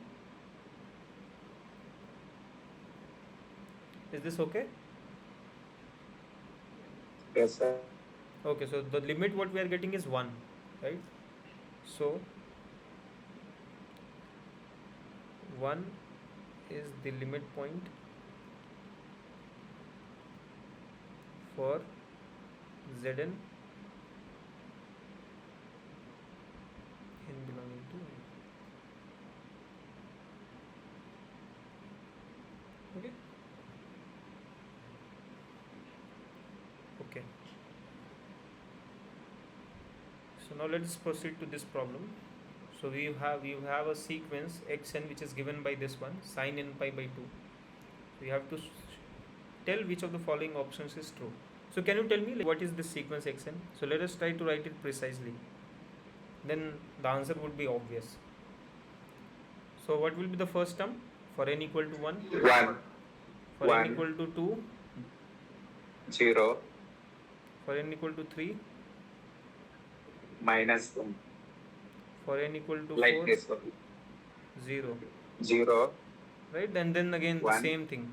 Speaker 1: Is this okay?
Speaker 2: Yes, sir.
Speaker 1: Okay, so the limit what we are getting is 1, right? So 1 is the limit point for Zn n belonging to n. Okay. Okay. So now let's proceed to this problem. So you have a sequence xn which is given by this one, sin n pi by 2. So you have to tell which of the following options is true. So can you tell me, like, what is this sequence xn? So let us try to write it precisely. Then the answer would be obvious. So what will be the first term for n equal to 1?
Speaker 2: 1,
Speaker 1: For n equal to 2?
Speaker 2: 0,
Speaker 1: For n equal to 3,
Speaker 2: -1.
Speaker 1: for n equal to
Speaker 2: Like
Speaker 1: 4,
Speaker 2: this one.
Speaker 1: 0.
Speaker 2: 0,
Speaker 1: Right? And then again the
Speaker 2: 1.
Speaker 1: same thing.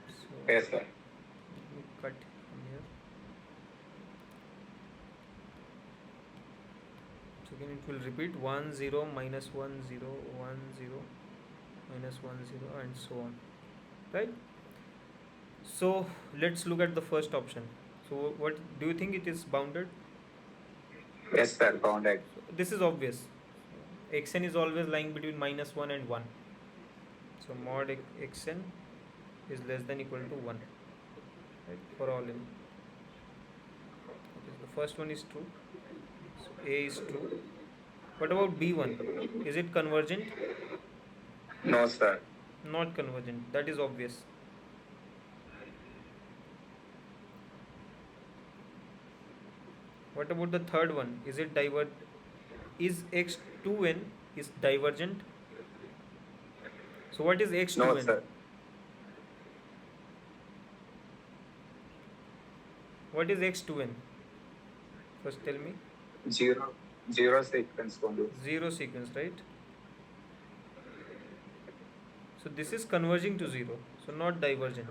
Speaker 1: So
Speaker 2: Yes, sir.
Speaker 1: let me cut from here. So again it will repeat 1 0 minus 1 0 1 0 minus 1 0 and so on. Right? So let's look at the first option. So what do you think it is bounded?
Speaker 2: Yes, sir. Bounded.
Speaker 1: So this is obvious. Xn is always lying between -1 and 1. So mod xn is less than equal to 1. Right? For all n. Okay, so the first one is true. So A is true. What about B1? Is it convergent?
Speaker 2: No, sir.
Speaker 1: Not convergent. That is obvious. What about the third one? Is it is x2n is divergent? So what is
Speaker 2: No,
Speaker 1: x2n?
Speaker 2: sir.
Speaker 1: What is x2n? First tell me.
Speaker 2: 0, 0 sequence only.
Speaker 1: 0 sequence, right? So this is converging to 0. So not divergent.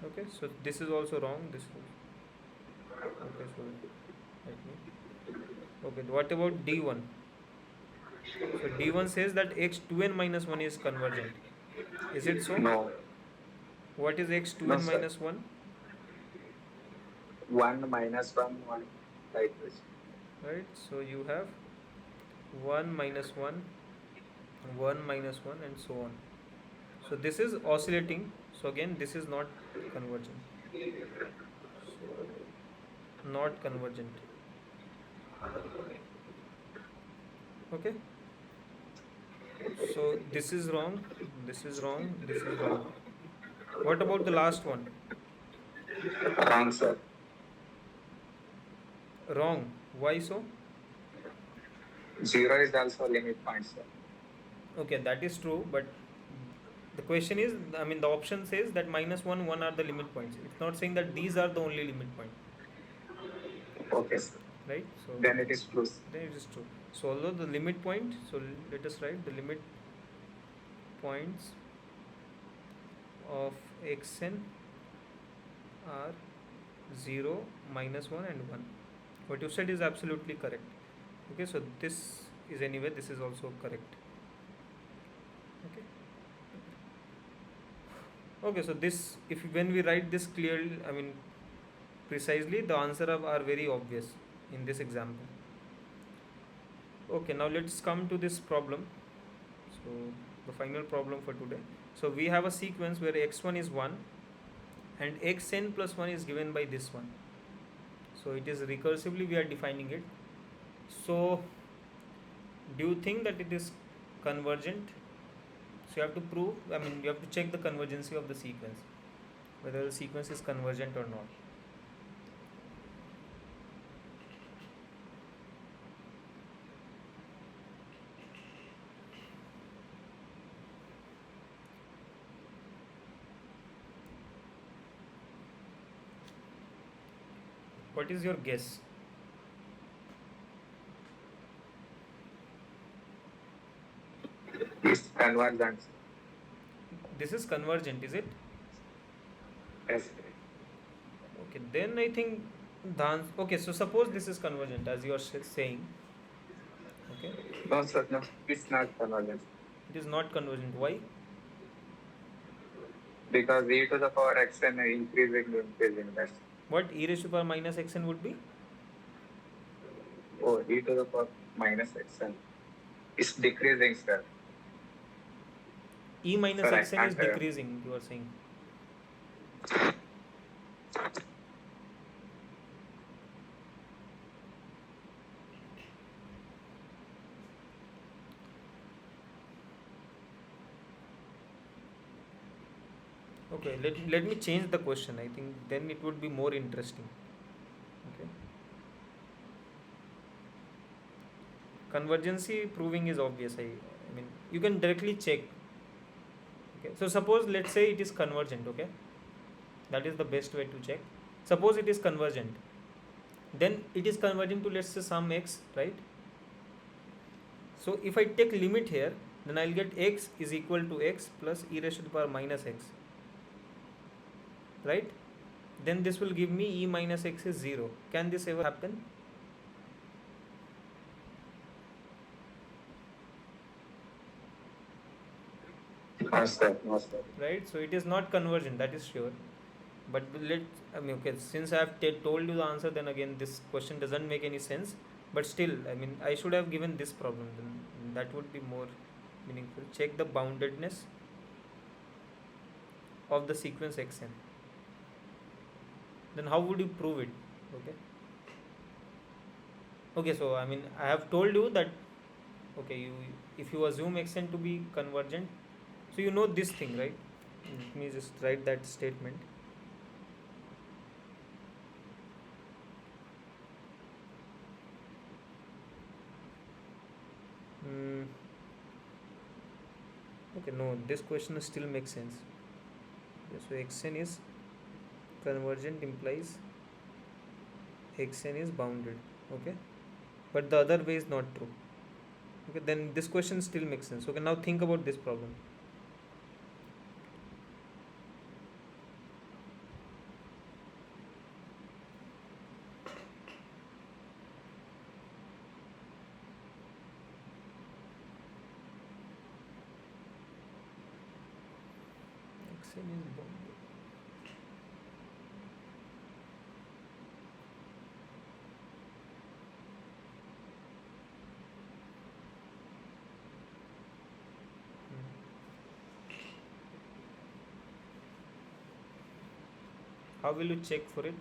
Speaker 1: Okay, so this is also wrong. This is okay. So let me. Okay, what about d1? So d1 says that x2n minus 1 is convergent. Is it so?
Speaker 2: No.
Speaker 1: What is
Speaker 2: No,
Speaker 1: x2n
Speaker 2: sir.
Speaker 1: minus 1?
Speaker 2: 1 minus 1, 1. Like this.
Speaker 1: Right, so you have 1 minus 1, 1 minus 1 and so on. So this is oscillating. So again this is not convergent. So not convergent. Okay. So this is wrong. This is wrong. This is wrong. What about the last one?
Speaker 2: Wrong, sir.
Speaker 1: Wrong. Why so?
Speaker 2: 0 is also limit point, sir.
Speaker 1: Okay, that is true, but the question is, I mean, the option says that -1, 1 are the limit points. It's not saying that these are the only limit point,
Speaker 2: Okay, sir.
Speaker 1: right? So
Speaker 2: Then it is true.
Speaker 1: then it is true. So although the limit point, so let us write the limit points of xn are 0, -1 and 1. What you said is absolutely correct. Okay, so this is anyway, this is also correct. Okay. Okay, so this, if when we write this clearly, I mean precisely, the answer are very obvious in this example. Okay, now let's come to this problem. So the final problem for today. So we have a sequence where x1 is 1 and xn plus 1 is given by this one. So it is recursively we are defining it. So do you think that it is convergent? So you have to prove, I mean you have to check the convergency of the sequence, whether the sequence is convergent or not. What is your guess?
Speaker 2: It's convergent.
Speaker 1: This is convergent, is it?
Speaker 2: Yes.
Speaker 1: Okay, then I think okay, so suppose this is convergent as you are saying. Okay,
Speaker 2: No, sir. No, it's not convergent.
Speaker 1: it is not convergent. Why?
Speaker 2: Because e to the power xn increasing that.
Speaker 1: What e raised to power minus xn would be?
Speaker 2: Oh, e to the power minus xn. It's decreasing, sir.
Speaker 1: E minus
Speaker 2: Sir, I
Speaker 1: xn is
Speaker 2: can't,
Speaker 1: decreasing, you are saying. Okay, let me change the question. I think then it would be more interesting. Okay. Convergency proving is obvious. I mean, you can directly check. Okay. So suppose let's say it is convergent. Okay. That is the best way to check. Suppose it is convergent, then it is converging to, let's say, some x, right? So if I take limit here, then I'll get x is equal to x plus e raised to the power minus x, right? Then this will give me e minus x is 0. Can this ever happen?
Speaker 2: No, sir. No, sir.
Speaker 1: Right? So it is not convergent, that is sure. But I mean, okay, since I have told you the answer, then again this question doesn't make any sense. But still, I mean, I should have given this problem, then that would be more meaningful. Check the boundedness of the sequence xn. Then how would you prove it? Okay. Okay, so I mean, I have told you that, okay, you, if you assume xn to be convergent, so you know this thing, right? Let me just write that statement. Mm, okay, no, this question still makes sense. Okay, so xn is convergent implies xn is bounded. Okay, but the other way is not true. Okay, then this question still makes sense. Okay, now think about this problem. Xn is bounded. How will you check for it?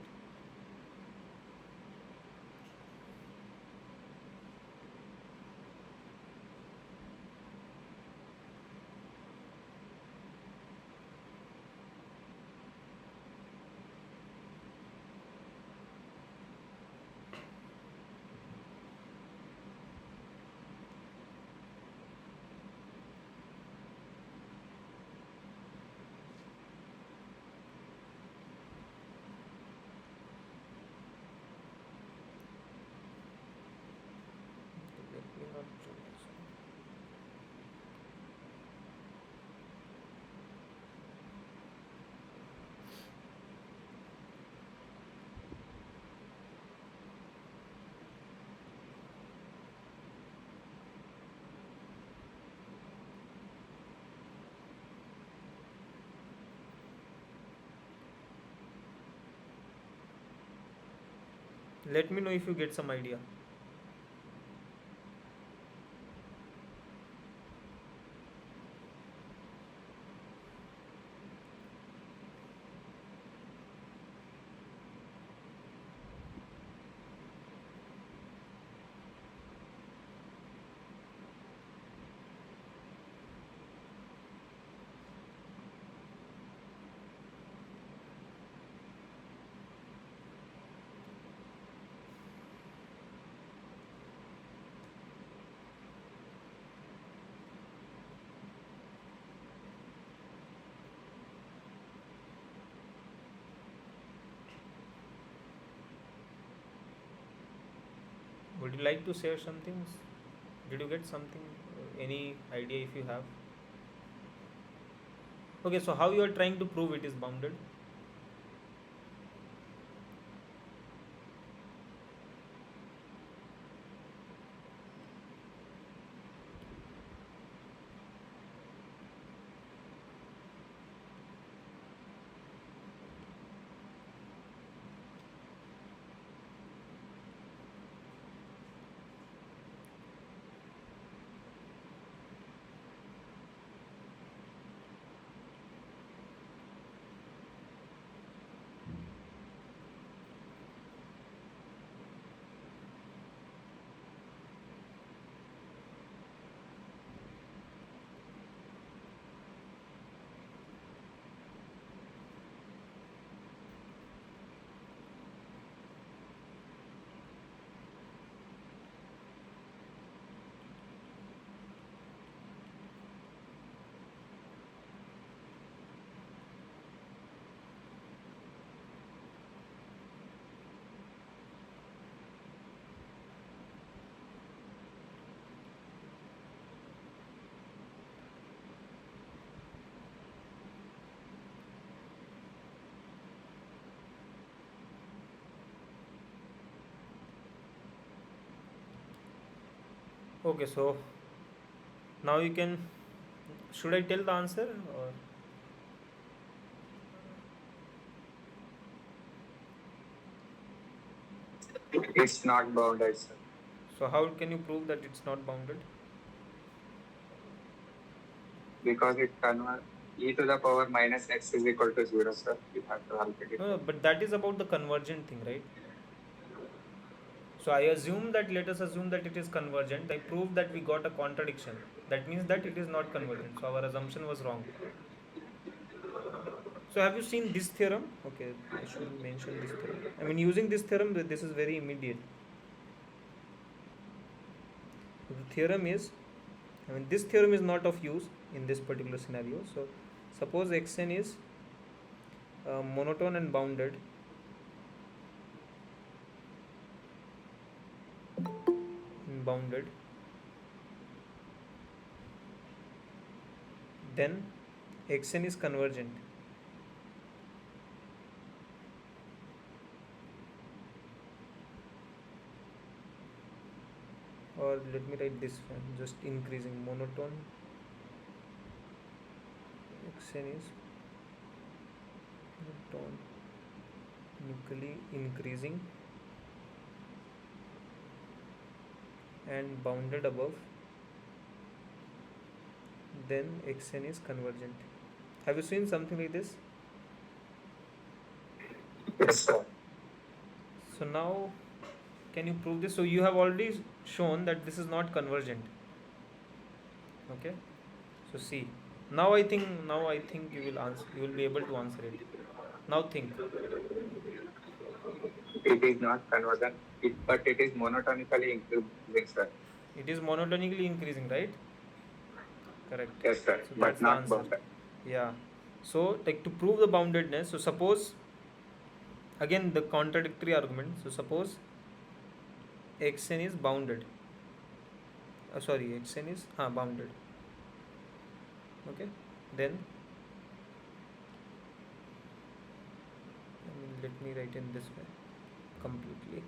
Speaker 1: Let me not draw this. Let me know if you get some idea. Would you like to share something? Did you get something? Any idea if you have? Okay, so how you are trying to prove it is bounded? Okay, so now you can, should I tell the answer or?
Speaker 2: It's not bounded, sir.
Speaker 1: So how can you prove that it's not bounded?
Speaker 2: Because it converts e to the power minus x is equal to 0, sir. You have to already.
Speaker 1: No, no, but that is about the convergent thing, right? So I assume that, let us assume that it is convergent. I proved that we got a contradiction. That means that it is not convergent. So our assumption was wrong. So have you seen this theorem? Okay, I should mention this theorem. I mean, using this theorem, this is very immediate. The theorem is, I mean, this theorem is not of use in this particular scenario. So suppose xn is monotone and bounded. Bounded, then xn is convergent. Or let me write this one, just increasing monotone, xn is monotonically increasing and bounded above, then xn is convergent. Have you seen something like this?
Speaker 2: Yes, sir.
Speaker 1: So now can you prove this? So you have already shown that this is not convergent. Okay, so see, now I think you will answer, you will be able to answer it. Now think.
Speaker 2: It is not convergent, but it is monotonically increasing, sir.
Speaker 1: It is monotonically increasing, right? Correct.
Speaker 2: Yes, sir.
Speaker 1: So
Speaker 2: But
Speaker 1: that's the
Speaker 2: not
Speaker 1: answer.
Speaker 2: bounded.
Speaker 1: Yeah. So like to prove the boundedness, so suppose, again the contradictory argument, so suppose xn is bounded, sorry, xn is bounded. Okay, then let me write in this way completely,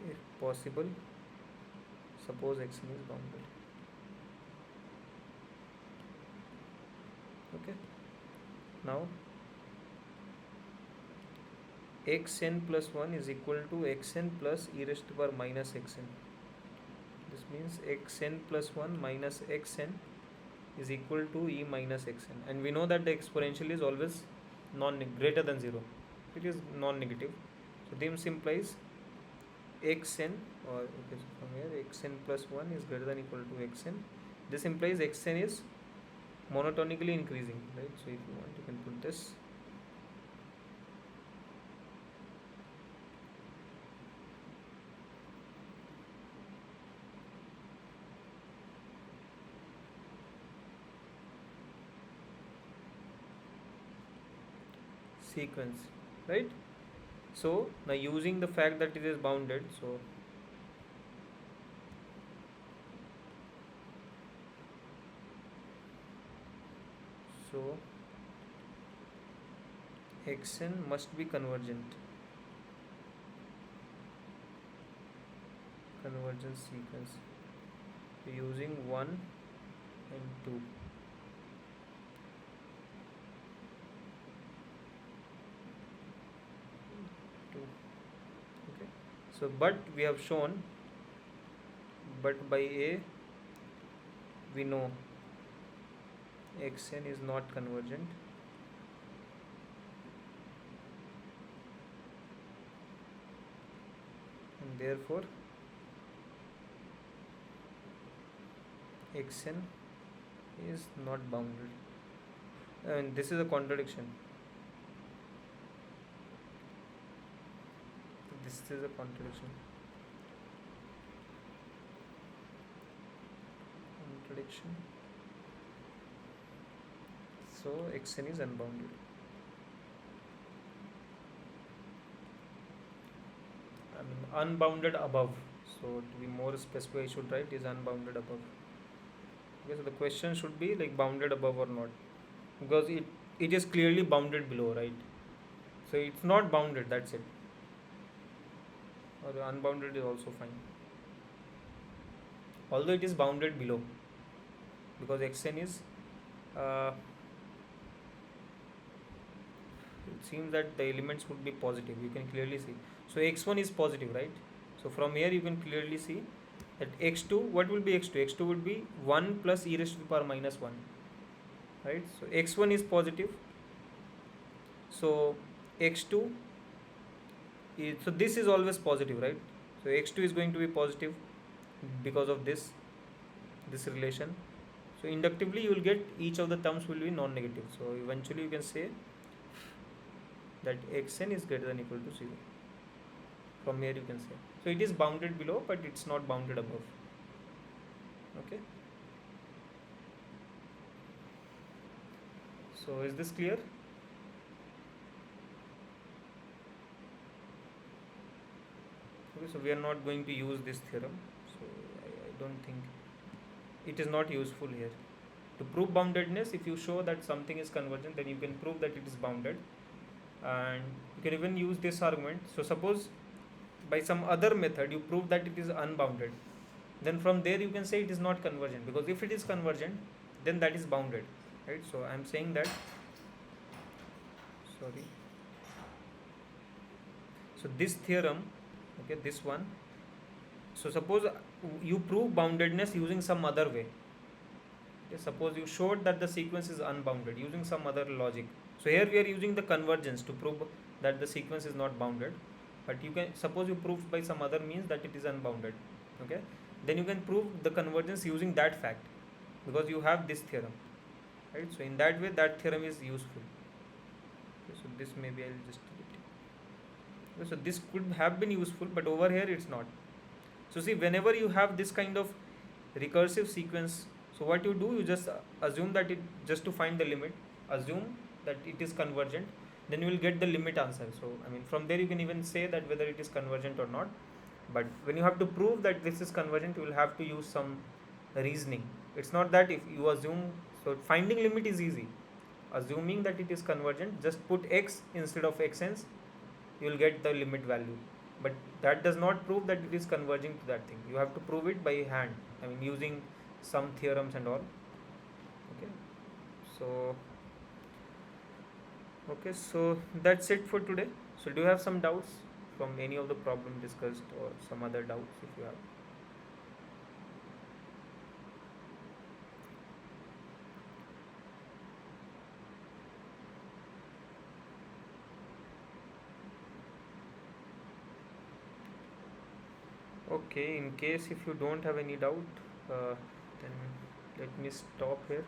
Speaker 1: if possible, suppose xn is bounded. Okay, now xn plus 1 is equal to xn plus e raised to power minus xn. This means xn plus 1 minus xn is equal to e minus xn, and we know that the exponential is always greater than 0. It is non-negative. So this implies xn, or okay, so from here xn plus 1 is greater than equal to xn. This implies xn is monotonically increasing, right? So if you want, you can put this. Sequence, right? So now using the fact that it is bounded, so xn must be convergent, convergence sequence, using 1 and 2. Okay, so but we have shown, but by a we know xn is not convergent, and therefore xn is not bounded. And this is a contradiction. This is a contradiction. So xn is unbounded. I mean unbounded above. So to be more specific, I should write is unbounded above. Okay, so the question should be like bounded above or not, because it is clearly bounded below, right? So it's not bounded. That's it. or unbounded is also fine, although it is bounded below, because xn is it seems that the elements would be positive, you can clearly see. So x1 is positive, right? So from here you can clearly see that x2, what will be x2? X2 would be 1 plus e raised to the power minus 1, right? So x1 is positive, so x2 is, so this is always positive, right? So x2 is going to be positive because of this relation. So inductively you will get each of the terms will be non-negative, so eventually you can say that xn is greater than equal to 0. From here you can say, so it is bounded below but it's not bounded above. Okay, so is this clear? Okay, so we are not going to use this theorem, so I don't think it is not useful here. To prove boundedness, if you show that something is convergent, then you can prove that it is bounded, and you can even use this argument. So suppose by some other method you prove that it is unbounded, then from there you can say it is not convergent, because if it is convergent then that is bounded, right? So I am saying that, sorry, so this theorem, okay, this one, so suppose you prove boundedness using some other way. Okay, suppose you showed that the sequence is unbounded using some other logic. So here we are using the convergence to prove that the sequence is not bounded, but you can suppose you prove by some other means that it is unbounded. Okay, then you can prove the convergence using that fact, because you have this theorem, right? So in that way that theorem is useful. Okay, so this maybe I'll just delete it. Okay, so this could have been useful, but over here it's not. So see, whenever you have this kind of recursive sequence, so what you do, you just assume that it, just to find the limit, assume that it is convergent, then you will get the limit answer. So I mean from there you can even say that whether it is convergent or not. But when you have to prove that this is convergent, you will have to use some reasoning. It's not that if you assume, so finding limit is easy. Assuming that it is convergent, just put x instead of xn's, you will get the limit value. But that does not prove that it is converging to that thing. You have to prove it by hand, I mean using some theorems and all. Okay, so okay, so that's it for today. So do you have some doubts from any of the problem discussed, or some other doubts if you have? Okay, in case if you don't have any doubt, then let me stop here.